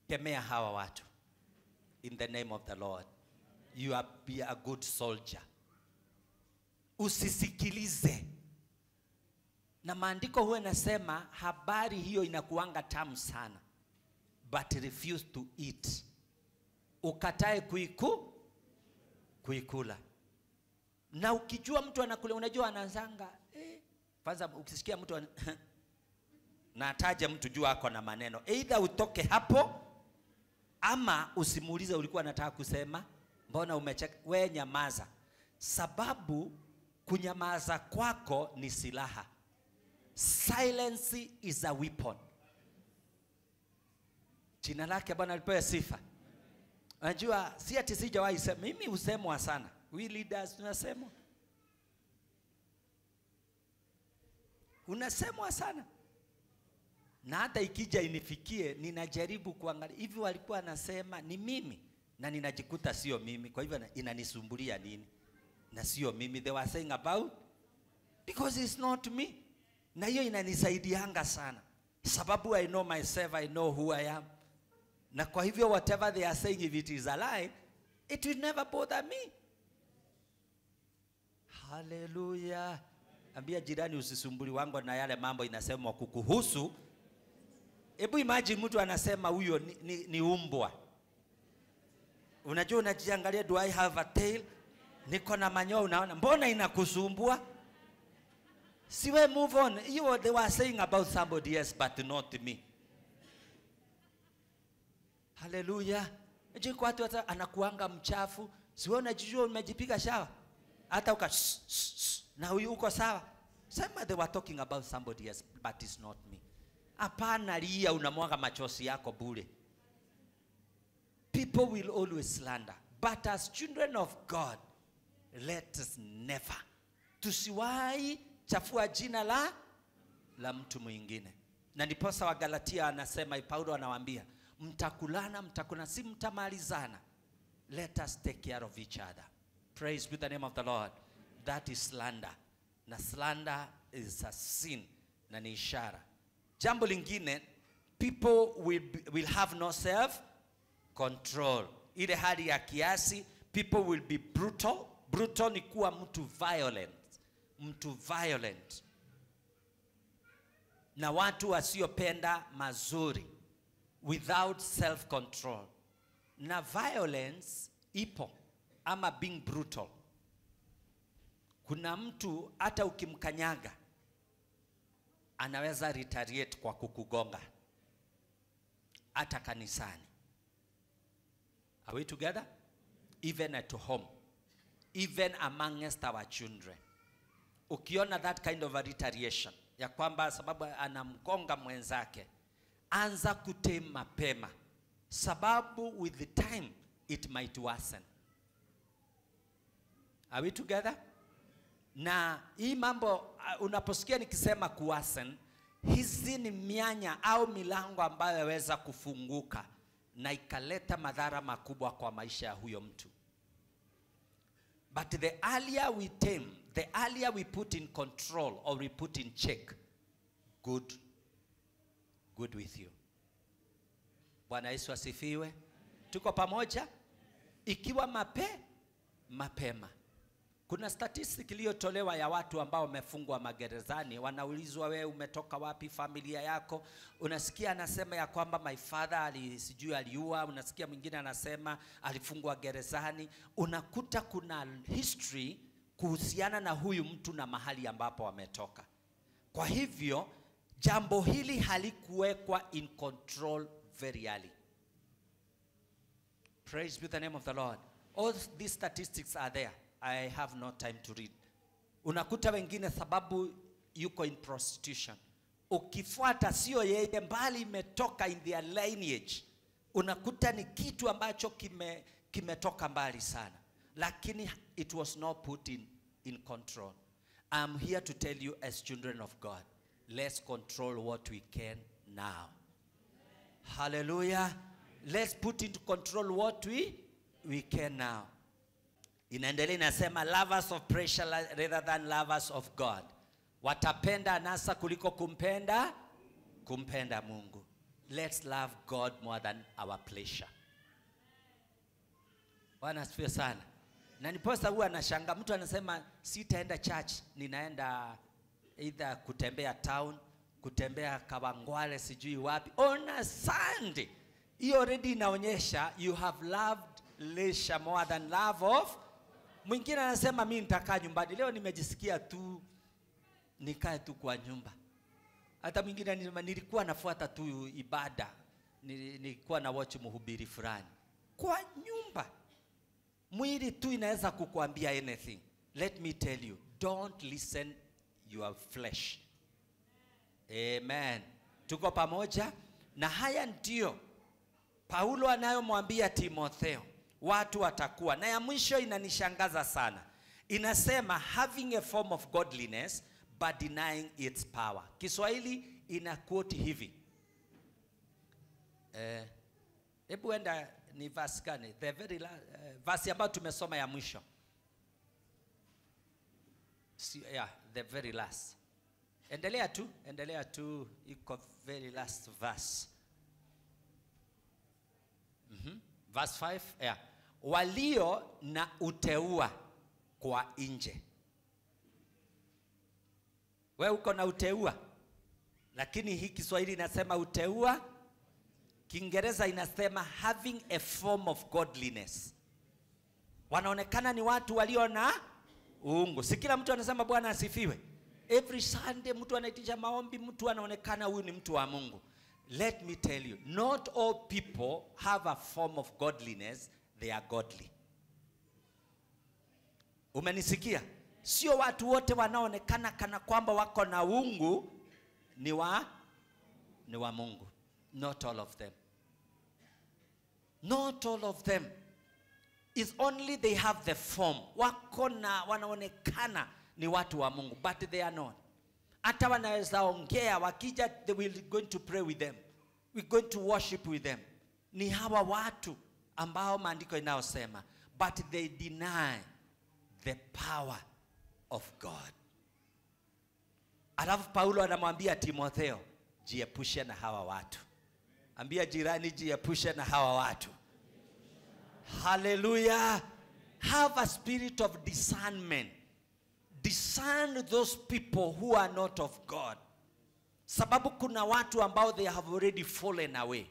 kemea hawa watu. In the name of the Lord. You are be a good soldier. Usisikilize. Na maandiko huwa nasema habari hiyo inakuanga tamu sana, but refuse to eat. Ukatae kuikula. Na ukijua mtu anakula, unajua anazanga kwanza ukisikia mtu na ataje mtu jua ako na maneno, either utoke hapo ama usimuulize ulikuwa unataka kusema, mbona umecheka, wewe nyamaza. Sababu kunyamaza kwako ni silaha. Silence is a weapon. Jina lake Bwana lipewe sifa. Unajua si ati sijawahi sema, mimi husemwa sana. We leaders tunasemwa. Unasemwa sana. Na hata ikija inifikie, ninajaribu kuangalia hivi walikuwa nasema ni mimi, na ninajikuta sio mimi. Kwa hivyo inanisumbulia nini? Na sio mimi they were saying about, because it's not me. Na hiyo inanisaidianga sana. Sababu I know myself, I know who I am. Na kwa hivyo whatever they are saying, if it is a lie, it will never bother me. Hallelujah. Ambia jirani usisumbuli wangu na yale mambo inasemwa kukuhusu. Hebu imagine mtu anasema huyo ni umbwa. Unajua unajiangalia, do I have a tail? Niko na manyoya, unaona mbona inakusumbua? Siwe move on. You they were saying about somebody else but not me. Hallelujah. Unajua watu hata anakuanga mchafu, siwe unajijua umejipiga shawa. Hata uka na huyu uko sawa. Sema they were talking about somebody else but it's not me. Hapana, lia unamwaga machozi yako bure. People will always slander, but as children of God, let us never, tusiwahi chafua jina la mtu mwingine. Na ndiposa wa Galatia anasema, Paulo anawaambia, mtakulana si mtamalizana. Let us take care of each other. Praise be the name of the Lord. That is slander. Na slander is a sin na ni ishara. Jambo lingine, people will have no self control. Ile hali ya kiasi, people will be brutal. Brutal ni kuwa mtu violent. Na watu wasiopenda mazuri, without self control. Na violence ipo, ama being brutal. Kuna mtu hata ukimkanyaga anaweza retaliate kwa kukugonga, hata kanisani. Are we together? Even at home, even amongst our children. Ukiona that kind of a retaliation, ya kwamba sababu anamgonga mwenzake, anza kutema mapema, sababu with the time it might worsen. Are we together? Na hii mambo unaposikia nikisema kuworsen, hizi ni mianya au milango ambayo yaweza kufunguka na ikaleta madhara makubwa kwa maisha ya huyo mtu. But the earlier we tame, the earlier we put in control or we put in check, good with you. Bwana Yesu asifiwe. Tuko pamoja? Ikiwa mapema. Kuna statistic iliyotolewa ya watu ambao wamefungwa magerezani, wanaulizwa wewe umetoka wapi, familia yako, unasikia anasema ya kwamba my father aliua, unasikia mwingine anasema alifungwa gerezani, unakuta kuna history kuhusiana na huyu mtu na mahali ambapo ametoka. Kwa hivyo jambo hili halikuwekwa in control very early. Praise be the name of the Lord. All these statistics are there. I have no time to read. Unakuta wengine sababu yuko in prostitution, ukifuata sio yeye mbali imetoka in their lineage, unakuta ni kitu ambacho kimetoka mbali sana, lakini it was not put in control. I'm here to tell you as children of God, let's control what we can now. Hallelujah. Let's put into control what we can now. Inaendelea inasema lovers of pressure rather than lovers of God. Watapenda anasa kuliko kumpenda Mungu. Let's love God more than our pleasure. Bwana asifiwe sana. Na niposa huwa anashanga mtu anasema sitaenda church, ninaenda either kutembea town, kutembea Kawangware sijui wapi on a Sunday. Hiyo already inaonyesha you have loved leisure more than love of. Mwingine anasema mimi nitakaa nyumbani, leo nimejisikia tu nikae tu kwa nyumba. Hata mwingine nilikuwa nafuata tu ibada, nilikuwa na watch mhubiri fulani kwa nyumba. Mwili tu inaweza kukuambia anything. Let me tell you, don't listen your flesh. Amen. Tuko pamoja? Na haya ndio Paulo anayomwambia Timotheo watu watakuwa. Na ya mwisho inanishangaza sana. Inasema having a form of godliness but denying its power. Kiswahili ina quote hivi. Hebu enda ni verse gani? The very verse ambayo tumesoma ya mwisho. Yeah, the very last. Endelea tu iko very last verse. Verse 5, yeah. Walio na uteua kwa nje. Wewe uko na uteua, lakini hii Kiswahili inasema uteua. Kiingereza inasema having a form of godliness. Wanaonekana ni watu walio na uungu. Si kila mtu anasema Bwana asifiwe. Every Sunday mtu anaitisha maombi, mtu anaonekana huyu ni mtu wa Mungu. Let me tell you, not all people have a form of godliness, they are godly. Umenisikia? Sio watu wote wanaonekana kana kwamba wako na uungu ni wa Mungu. Not all of them. Not all of them. It's only they have the form. Wako na wanaonekana ni watu wa Mungu, but they are not. Hata wanaweza ongea, wakija they will going to pray with them. We're going to worship with them. Ni hawa watu ambao maandiko inayosema, but they deny the power of God. Alafu Paulo anamwambia Timotheo, jiepushe na hawa watu. Ambia jirani, jiepushe na hawa watu. Hallelujah. Have a spirit of discernment. Discern those people who are not of God. Sababu kuna watu ambao they have already fallen away.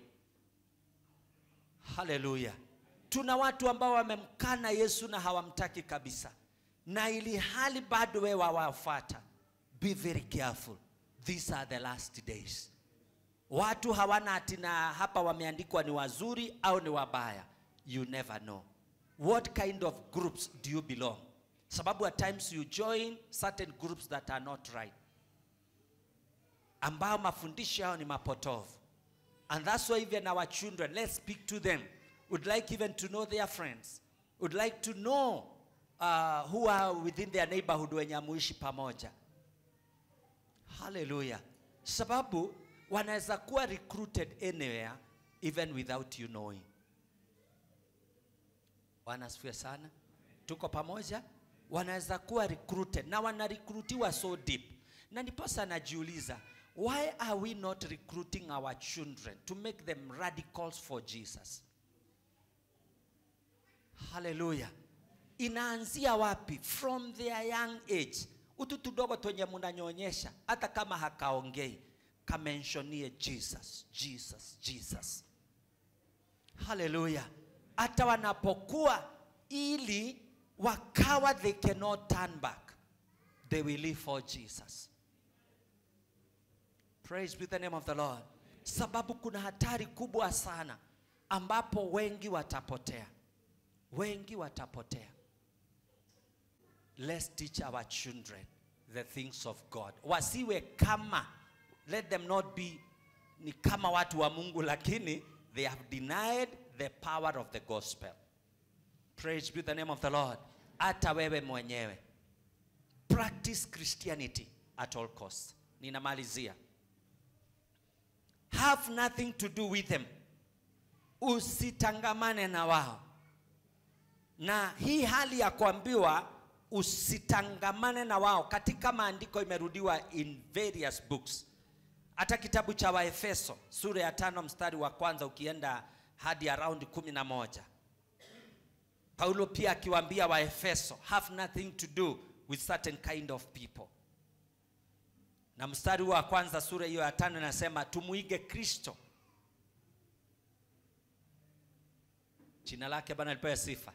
Hallelujah. Tuna watu ambao wamemkana Yesu na hawamtaki kabisa. Na ili hali bado wewe wawafuata. Be very careful. These are the last days. Watu hawana atina hapa wameandikwa ni wazuri au ni wabaya. You never know. What kind of groups do you belong? Sababu at times you join certain groups that are not right, ambao mafundisho yao ni mapotovu. And that's why even our children, let's speak to them. Would like even to know their friends. Would like to know who are within their neighborhood wenye muishi pamoja. Hallelujah. Sababu wanaweza kuwa recruited anywhere even without you knowing. Wanasifiwa sana. Tuko pamoja? Wanaweza kuwa recruited na wanarecruitiwa so deep. Na ndiposa najiuliza, why are we not recruiting our children to make them radicals for Jesus? Hallelujah. Inaanzia wapi? From their young age. Utu tudogo twenye munanyonyesha, hata kama hakaongei, kamentionie Jesus, Jesus, Jesus. Hallelujah. Hata wanapokuwa, ili wakawa they cannot turn back, they will live for Jesus. Praise be the name of the Lord. Sababu kuna hatari kubwa sana ambapo wengi watapotea. Wengi watapotea. Let's teach our children the things of God. Wasiwe kama, let them not be ni kama watu wa Mungu, lakini they have denied the power of the gospel. Praise be the name of the Lord. Hata wewe mwenyewe, practice Christianity at all costs. Ninamalizia. Have nothing to do with them. Usitangamane na wao. Na hii hali ya kuambiwa usitangamane na wao, katika maandiko imerudiwa in various books. Hata kitabu cha Waefeso sura ya 5 mstari wa kwanza ukienda hadi around 11. Paulo pia akiwaambia Waefeso, have nothing to do with certain kind of people. Na mstari wa kwanza sura hiyo ya 5 inasema tumuige Kristo. Jina lake Bwana lipewe sifa.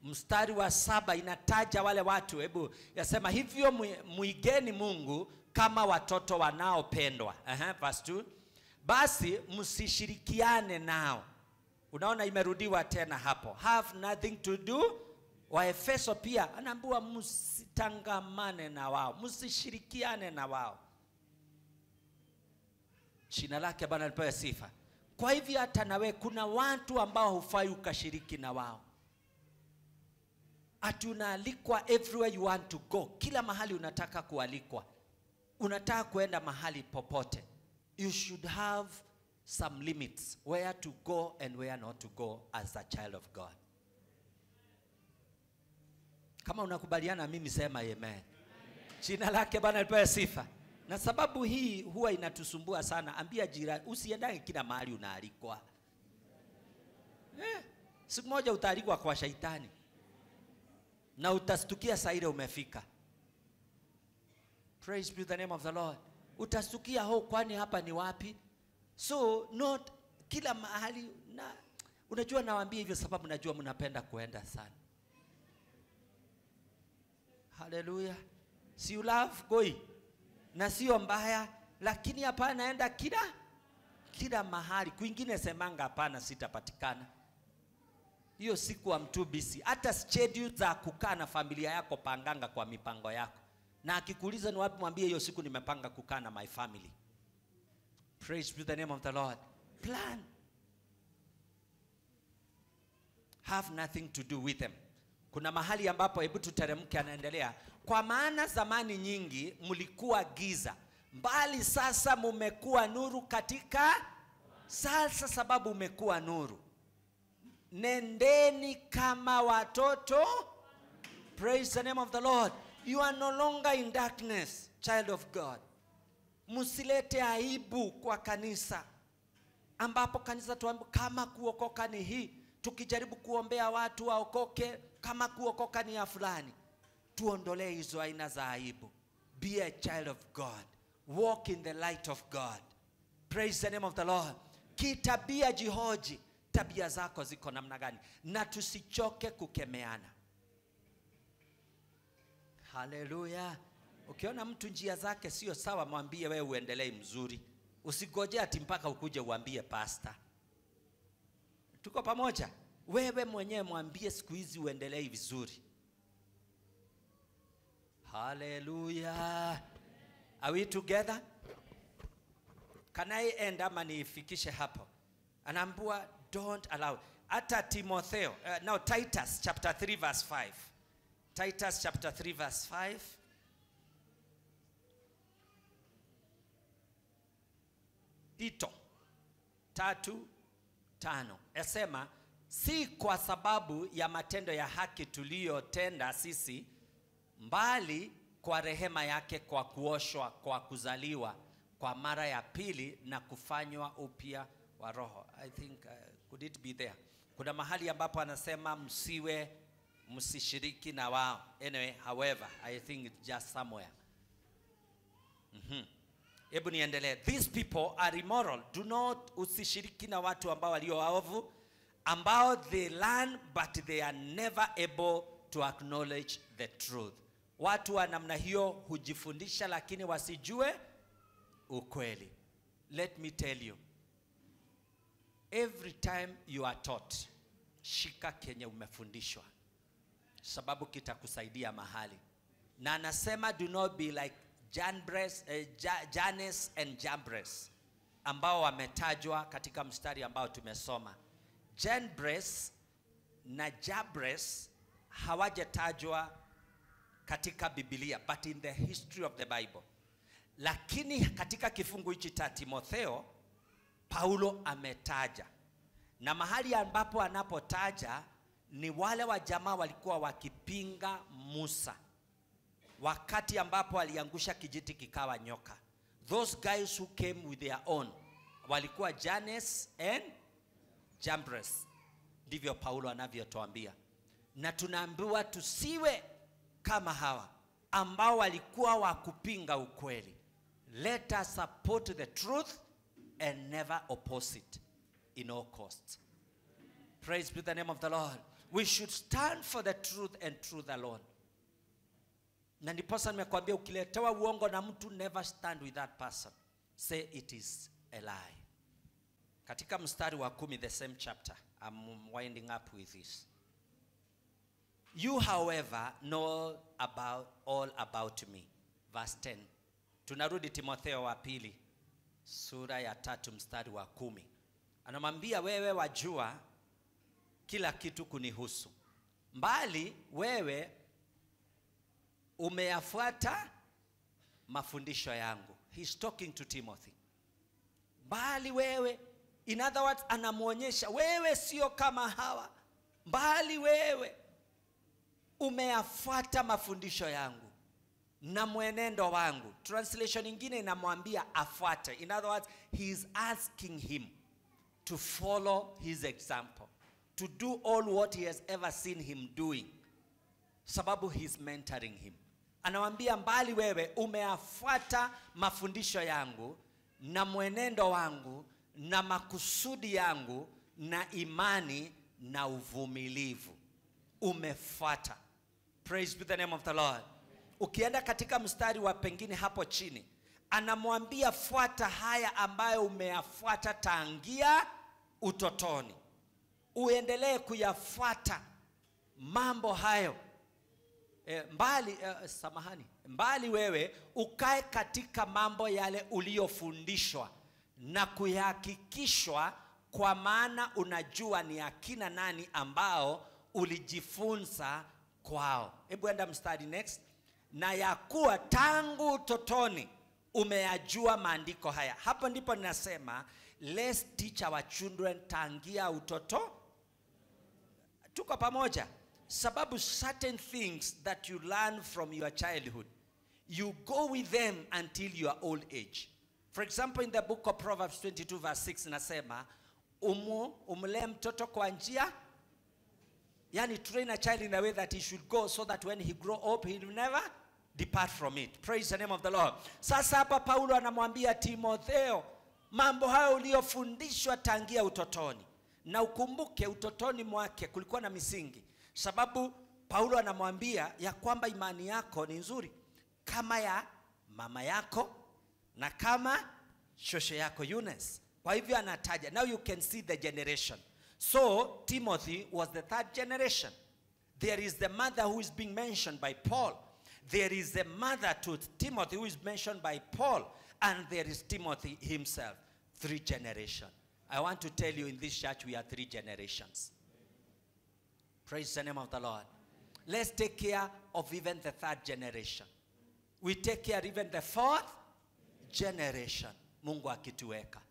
Mstari wa 7 inataja wale watu, hebu yasema hivyo muigeni Mungu kama watoto wanaopendwa. Verse 2. Basi msishirikiane nao. Unaona imerudiwa tena hapo. Have nothing to do. Waefeso pia anaambiwa msitangamane na wao, msishirikiane na wao. Jina lake Bwana lipewe sifa. Kwa hivyo hata nawe kuna watu ambao hufai ukashiriki na wao. Atunaalikwa everywhere you want to go. Kila mahali unataka kualikwa. Unataka kuenda mahali popote. You should have some limits where to go and where not to go as a child of God. Kama unakubaliana mimi sema amen. Jina lake Bwana lipewe sifa. Na sababu hii huwa inatusumbua sana, ambia jirani usiendane kila mahali unaalikwa. Siku moja utaalikwa kwa shaitani na utastukia saa ile umefika. Praise be the name of the Lord. Utastukia kwani hapa ni wapi? So not kila mahali. Na unajua nawaambia hivyo sababu najua mnapenda kuenda sana. Hallelujah. Si you love going. Na sio mbaya, lakini hapa naenda kila mahali. Kwingine semanga hapana sitapatikana. Hiyo siku am too busy. Hata schedule za kukaa na familia yako panganga kwa mipango yako. Na akikuuliza ni wapi, mwambie hiyo siku nimepanga kukaa na my family. Praise be the name of the Lord. Plan. Have nothing to do with them. Kuna mahali ambapo hebu tuteremke, anaendelea. Kwa maana zamani nyingi mlikuwa giza, mbali sasa mumekuwa nuru katika sasa. Sababu umekuwa nuru, nendeni kama watoto. Praise the name of the Lord. You are no longer in darkness, child of God. Musilete aibu kwa kanisa, ambapo kanisa tuambi kama kuokoka ni hii. Tukijaribu kuombea watu waokoke, kama kuokoka ni ya fulani. Tuondolee hizo aina za aibu. Be a child of God. Walk in the light of God. Praise the name of the Lord. Kitabia jihoji, tabia zako ziko namna gani? Na tusichoke kukemeana. Hallelujah. Ukiona mtu njia zake sio sawa, mwambie wewe uendelee mzuri. Usigoje ati mpaka ukuje uambie pastor. Tuko pamoja? Wewe mwenyewe mwambie siku hizi uendelee vizuri. Hallelujah. Are we together? Can I end ama nifikishe hapo? Anaambiwa don't allow. Hata Timotheo, now Titus chapter 3 verse 5. Titus chapter 3 verse 5. Tito 3:5 yasema, si kwa sababu ya matendo ya haki tuliyotenda sisi, mbali kwa rehema yake, kwa kuoshwa, kwa kuzaliwa kwa mara ya pili na kufanywa upya wa roho. I think could it be there? Kuna mahali ambapo anasema msishiriki na wao. Anyway, however, I think it's just somewhere. Hebu niendelee. These people are immoral. Do not usishiriki na watu ambao walio waovu, ambao they learn but they are never able to acknowledge the truth. Watu wa namna hiyo hujifundisha lakini wasijue ukweli. Let me tell you, every time you are taught, shika kenye umefundishwa, sababu kitakusaidia mahali. Na anasema do not be like Jannes and Jambres ambao wametajwa katika mstari ambao tumesoma. Jannes na Jambres hawajatajwa katika Biblia, but in the history of the Bible. Lakini katika kifungu hichi cha Timotheo, Paulo ametaja. Na mahali ambapo anapotaja ni wale wa jamaa walikuwa wakipinga Musa, wakati ambapo aliangusha kijiti kikawa nyoka. Those guys who came with their own walikuwa Jannes and Jambres. Ndivyo Paulo anavyotuambia. Na tunaambiwa tusiwe kama hawa ambao walikuwa wakupinga ukweli. Let us support the truth and never oppose it in all costs. Praise be the name of the Lord. We should stand for the truth and truth alone. Na ndiposa nimekuambia ukiletewa uongo na mtu, never stand with that person. Say it is a lie. Katika mstari wa 10, the same chapter, I'm winding up with this. You, however, know all about me. Verse 10. Tunarudi Timotheo wa pili, sura ya 3 mstari wa 10. Anamwambia, wewe wajua kila kitu kunihusu, mbali wewe umeyafuata mafundisho yangu. He's talking to Timothy. Mbali wewe, in other words, anamuonyesha wewe sio kama hawa. Mbali wewe umeyafuata mafundisho yangu na mwenendo wangu. Translation nyingine inamwambia afuate. In other words, he is asking him to follow his example, to do all what he has ever seen him doing, sababu he is mentoring him. Anamwambia, mbali wewe umeyafuata mafundisho yangu na mwenendo wangu na makusudi yangu na imani na uvumilivu. Umefuata. Praise be the name of the Lord. Ukienda katika mstari wa pengine hapo chini, anamwambia fuata haya ambayo umeyafuata tangia utotoni. Uendelee kuyafuata mambo hayo. Mbali wewe ukae katika mambo yale uliyofundishwa na kuyahakikishwa, kwa maana unajua ni akina nani ambao ulijifunza kwao. Hebu enda mstari next. Na ya kuwa tangu utotoni umeyajua maandiko haya. Hapo ndipo ninasema let's teach our children tangia utoto. Tuko pamoja? Sababu certain things that you learn from your childhood, you go with them until your old age. For example, in the book of Proverbs 22 verse 6 inasema umlee mtoto kwa njia, yani train a child in the way that he should go, so that when he grow up he will never depart from it. Praise the name of the Lord. Sasa hapa Paulo anamwambia Timotheo, mambo hayo uliyofundishwa tangia utotoni. Na ukumbuke utotoni mwake kulikuwa na misingi. Sababu Paulo anamwambia ya kwamba imani yako ni nzuri kama ya mama yako na kama shosho yako Eunice. Kwa hivyo anataja. Now you can see the generation. So Timothy was the third generation. There is the mother who is being mentioned by Paul. There is the mother to Timothy who is mentioned by Paul. And there is Timothy himself. 3 generations. I want to tell you, in this church we are 3 generations. Praise the name of the Lord. Let's take care of even the 3rd generation. We take care even the 4th generation. Mungu akituweka.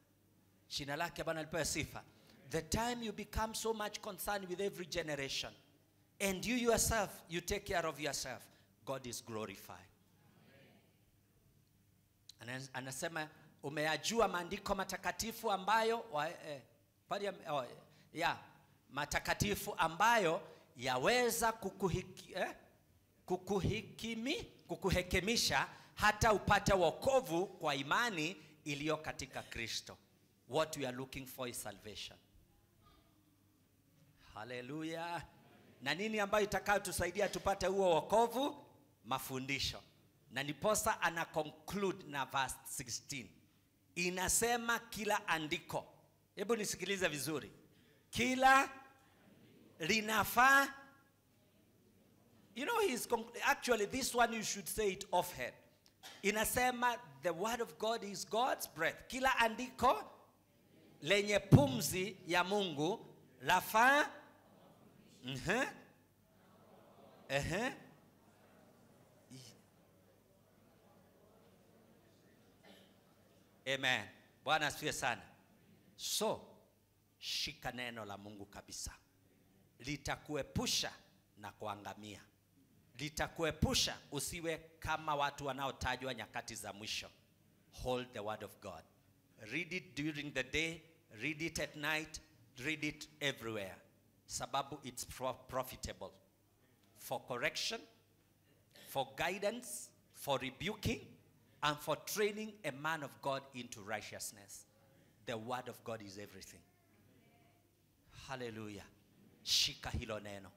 Jina lake Bwana lipewe sifa. The time you become so much concerned with every generation, and you yourself, you take care of yourself, God is glorified. Anasema umeyajua maandiko matakatifu ambayo matakatifu ambayo yaweza kukuhekimisha hata upate wokovu kwa imani iliyo katika Kristo. What we are looking for is salvation. Hallelujah. Na nini ambayo itakayotusaidia tupate huo wokovu? Mafundisho. Na niposa ana conclude na verse 16. Inasema kila andiko. Hebu nisikilize vizuri. Kila linafaa. You know, actually this one you should say it offhand. Inasema the word of God is God's breath. Kila andiko lenye pumzi ya Mungu lafaa. Amen. Bwana asifiwe sana. So, shika neno la Mungu kabisa. Litakuepusha na kuangamia. Litakuepusha usiwe kama watu wanaotajwa nyakati za mwisho. Hold the word of God. Read it during the day, read it at night, read it everywhere. Sababu it's profitable for correction, for guidance, for rebuking, and for training a man of God into righteousness. The word of God is everything. Hallelujah. Shika hilo neno.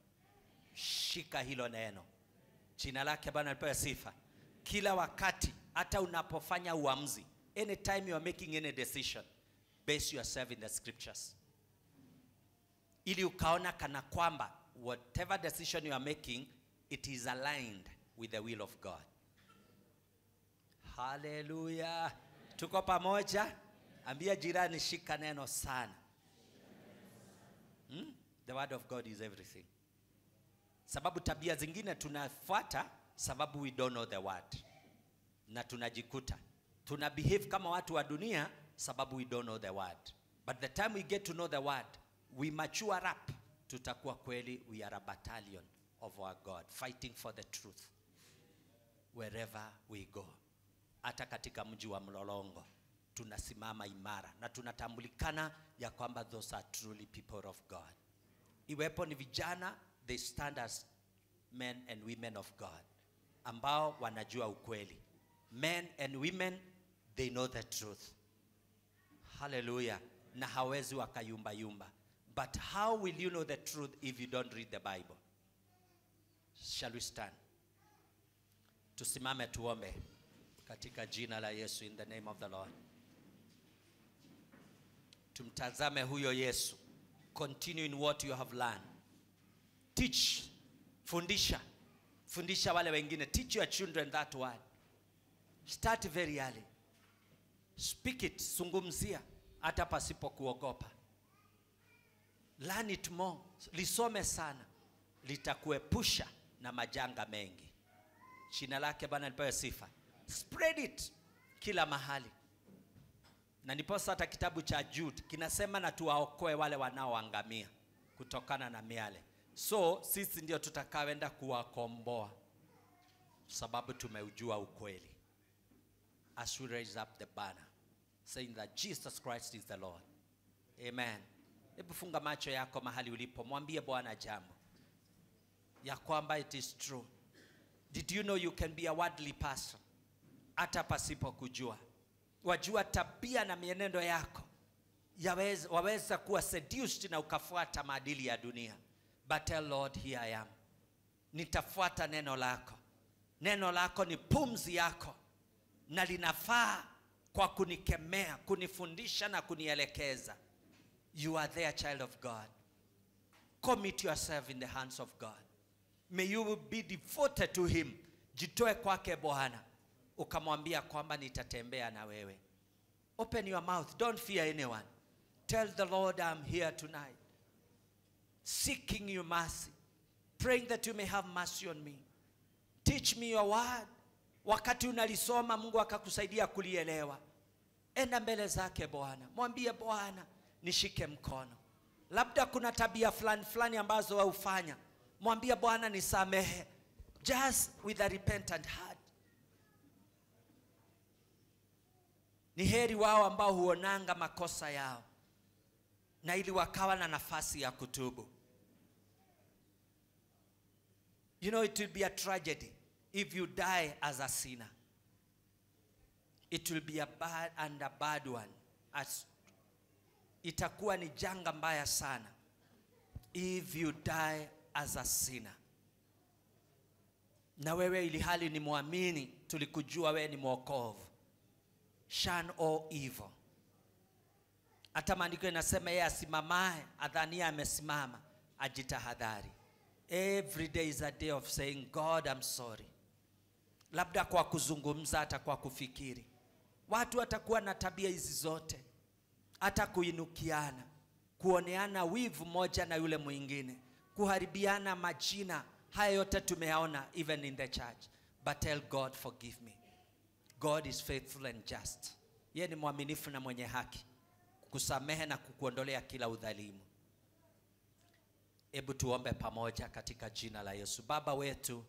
Shika hilo neno. Jina lake Bwana lipewe sifa. Kila wakati, hata unapofanya uamuzi, anytime you are making any decision, base yourself in the scriptures. Ili ukaona kana kwamba whatever decision you are making, it is aligned with the will of God. Hallelujah. Tuko pamoja? Ambia jirani shika neno sana. The word of God is everything. Sababu tabia zingine tunafuata sababu we don't know the word. Na tunajikuta tuna behave kama watu wa dunia sababu we don't know the word. But the time we get to know the word, we mature up. Tutakuwa kweli we are a battalion of our God, fighting for the truth wherever we go. Hata katika mji wa Mlolongo tunasimama imara na tunatambulikana ya kwamba those are truly people of God. Iwepo ni vijana, they stand as men and women of God ambao wanajua ukweli. Men and women, they know the truth. Hallelujah. Na hawezi wakayumba yumba. But how will you know the truth if you don't read the Bible? Shall we stand? Tusimame tuombe katika jina la Yesu, in the name of the Lord. Tumtazame huyo Yesu. Continue in what you have learned. Teach. Fundisha. Fundisha wale wengine. Teach your children that word. Start very early. Speak it. Zungumzia hata pasipo kuogopa. Learn it more. Lisome sana. Litakuepusha na majanga mengi. Jina lake Bwana lipewe sifa. Spread it kila mahali. Na niposa hata kitabu cha Jude kinasema na tuwaokoe wale wanaoangamia kutokana na miale. So sisi ndio tutakaoenda kuwakomboa sababu tumeujua ukweli. As we raise up the banner saying that Jesus Christ is the Lord. Amen. Hebu funga macho yako mahali ulipo, mwambie Bwana jambo ya kwamba it is true. Did you know you can be a worldly person hata pasipo kujua? Wajua tabia na mienendo yako waweza kuwa seduced na ukafuata maadili ya dunia. But tell Lord, here I am. Nitafuata neno lako. Neno lako ni pumzi yako na linafaa kwa kunikemea, kunifundisha na kunielekeza. You are there, child of God. Commit yourself in the hands of God. May you be devoted to him. Jitoe kwake Bwana. Ukamwambia kwamba nitatembea na wewe. Open your mouth. Don't fear anyone. Tell the Lord, I'm here tonight, seeking your mercy, praying that you may have mercy on me. Teach me your word. Wakati unalisoma Mungu akakusaidia kulielewa. enda mbele zake Bwana, mwambie Bwana nishike mkono. Labda kuna tabia fulani ambazo waufanya, mwambie Bwana nisamehe, just with a repentant heart. Ni heri wao ambao huonanga makosa yao na ili wakawa na nafasi ya kutubu. You know, it will be a tragedy if you die as a sinner. It will be a bad one. Itakuwa ni janga mbaya sana if you die as a sinner. Na wewe ili hali ni muamini, tulikujua wewe ni mwokovu. Shun all evil. Hata maandiko inasema yeye asimamaye adhania amesimama, ajitahadhari. Every day is a day of saying, God, I'm sorry. Labda kwa kuzungumza, hata kwa kufikiri. Watu watakuwa na tabia hizi zote. Hata kuinukiana, kuoneana wivu moja na yule mwingine, kuharibiana majina. Haya yote tumeyaona even in the church. But tell God, forgive me. God is faithful and just. Yeye ni mwaminifu na mwenye haki, kukusamehe na kukuondolea kila udhalimu. Hebu tuombe pamoja katika jina la Yesu. Baba wetu,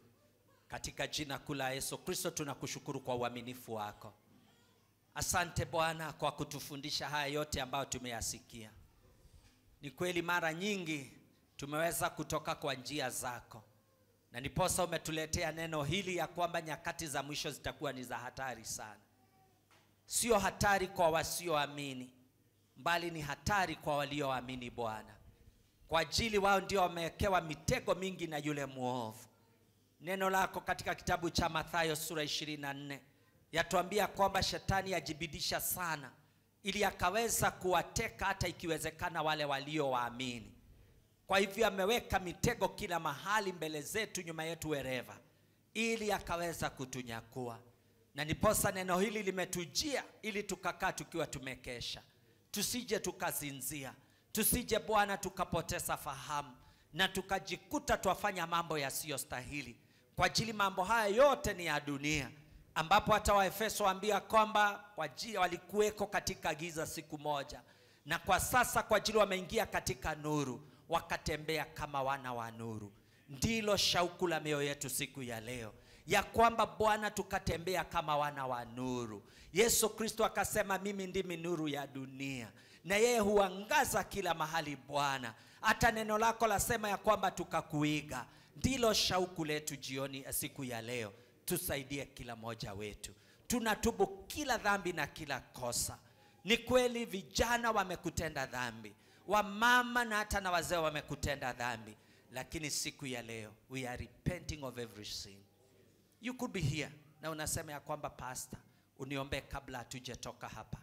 katika jina kuu la Yesu Kristo, tunakushukuru kwa uaminifu wako. Asante Bwana kwa kutufundisha haya yote ambayo tumeyasikia. Ni kweli mara nyingi tumeweza kutoka kwa njia zako, na niposa umetuletea neno hili ya kwamba nyakati za mwisho zitakuwa ni za hatari sana. Sio hatari kwa wasioamini, bali ni hatari kwa walioamini Bwana. Kwa ajili wao ndio wamewekewa mitego mingi na yule muovu. Neno lako katika kitabu cha Mathayo sura 24 yatuambia kwamba shetani ajibidisha sana ili akaweza kuwateka hata ikiwezekana wale waliowaamini. Kwa hivyo ameweka mitego kila mahali, mbele zetu, nyuma yetu, wherever, ili akaweza kutunyakua. Na niposa neno hili limetujia ili tukakaa tukiwa tumekesha. Tusije tukazinzia, tusije Bwana tukapoteza fahamu na tukajikuta tuwafanya mambo yasiyostahili. Kwa ajili mambo haya yote ni ya dunia, ambapo hata Waefeso waambia kwamba kwa ajili walikuweko katika giza siku moja, na kwa sasa kwa ajili wameingia katika nuru, wakatembea kama wana wa nuru. Ndilo shauku la mioyo yetu siku ya leo, ya kwamba Bwana tukatembea kama wana wa nuru. Yesu Kristo akasema, mimi ndimi nuru ya dunia, na yeye huangaza kila mahali Bwana. Hata neno lako lasema ya kwamba tukakuiga. Ndilo shauku letu jioni siku ya leo. Tusaidie kila moja wetu. Tunatubu kila dhambi na kila kosa. Ni kweli vijana wamekutenda dhambi, wamama na hata na wazee wamekutenda dhambi, lakini siku ya leo we are repenting of every sin. You could be here na unasema ya kwamba pastor, uniombe kabla hatujetoka hapa.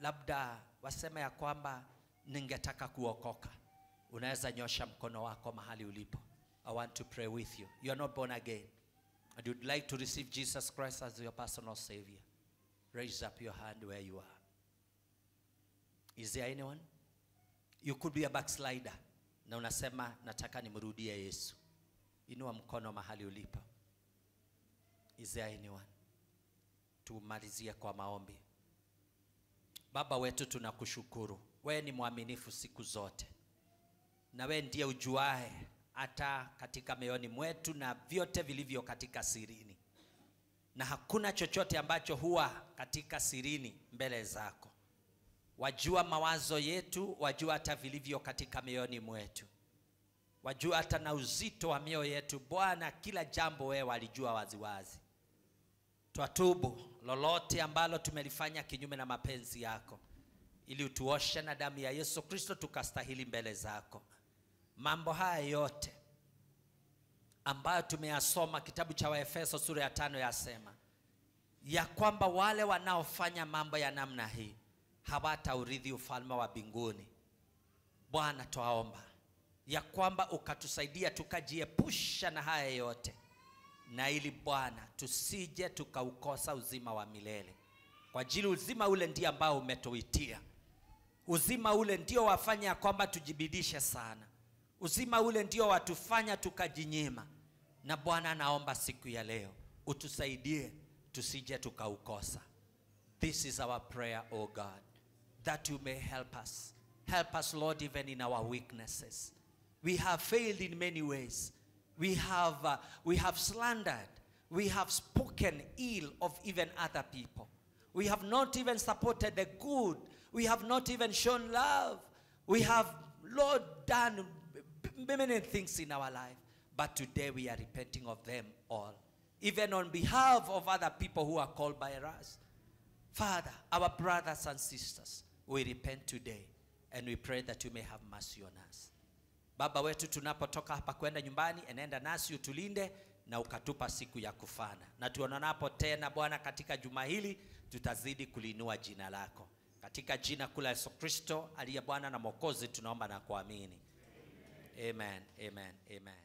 Labda wasema ya kwamba ningetaka kuokoka. Unaweza nyosha mkono wako mahali ulipo. I want to pray with you. You are not born again and you'd like to receive Jesus Christ as your personal Savior. Raise up your hand where you are. Is there anyone? You could be a backslider na unasema nataka nimrudie Yesu. Inua mkono mahali ulipo. Is there anyone? Tumalizie kwa maombi. Baba wetu, tunakushukuru. Wewe ni mwaminifu siku zote, na wewe ndiye ujuae hata katika mioyoni mwetu na vyote vilivyo katika sirini, na hakuna chochote ambacho huwa katika sirini mbele zako. Wajua mawazo yetu, wajua hata vilivyo katika mioyoni mwetu, wajua hata na uzito wa mioyo yetu Bwana. Kila jambo wewe walijua waziwazi. Twatubu lolote ambalo tumelifanya kinyume na mapenzi yako, ili utuoshe na damu ya Yesu Kristo tukastahili mbele zako. Mambo haya yote ambayo tumeyasoma kitabu cha Waefeso sura ya 5 yasema ya kwamba wale wanaofanya mambo ya namna hii hawataurithi ufalme wa mbinguni. Bwana, twaomba ya kwamba ukatusaidia tukajiepusha na haya yote, na ili Bwana tusije tukaukosa uzima wa milele. Kwa ajili uzima ule ndio ambao umetuitia. Uzima ule ndio wafanya kwamba tujibidishe sana. Uzima ule ndio watufanya tukajinyima. Na Bwana, naomba siku ya leo utusaidie tusije tukaukosa. This is our prayer, oh God, that you may help us. Help us, Lord, even in our weaknesses. We have failed in many ways. We have slandered. We have spoken ill of even other people. We have not even supported the good. We have not even shown love. We have, Lord, done many things in our life. But today we are repenting of them all. Even on behalf of other people who are called by us. Father, our brothers and sisters, we repent today. And we pray that you may have mercy on us. Baba wetu, tunapotoka hapa kwenda nyumbani, enenda nasi utulinde na ukatupa siku ya kufana. Na tuonanapo tena Bwana katika juma hili, tutazidi kulinua jina lako. Katika jina kula Yesu Kristo aliye Bwana na Mwokozi tunaomba na kuamini. Amen. Amen. Amen.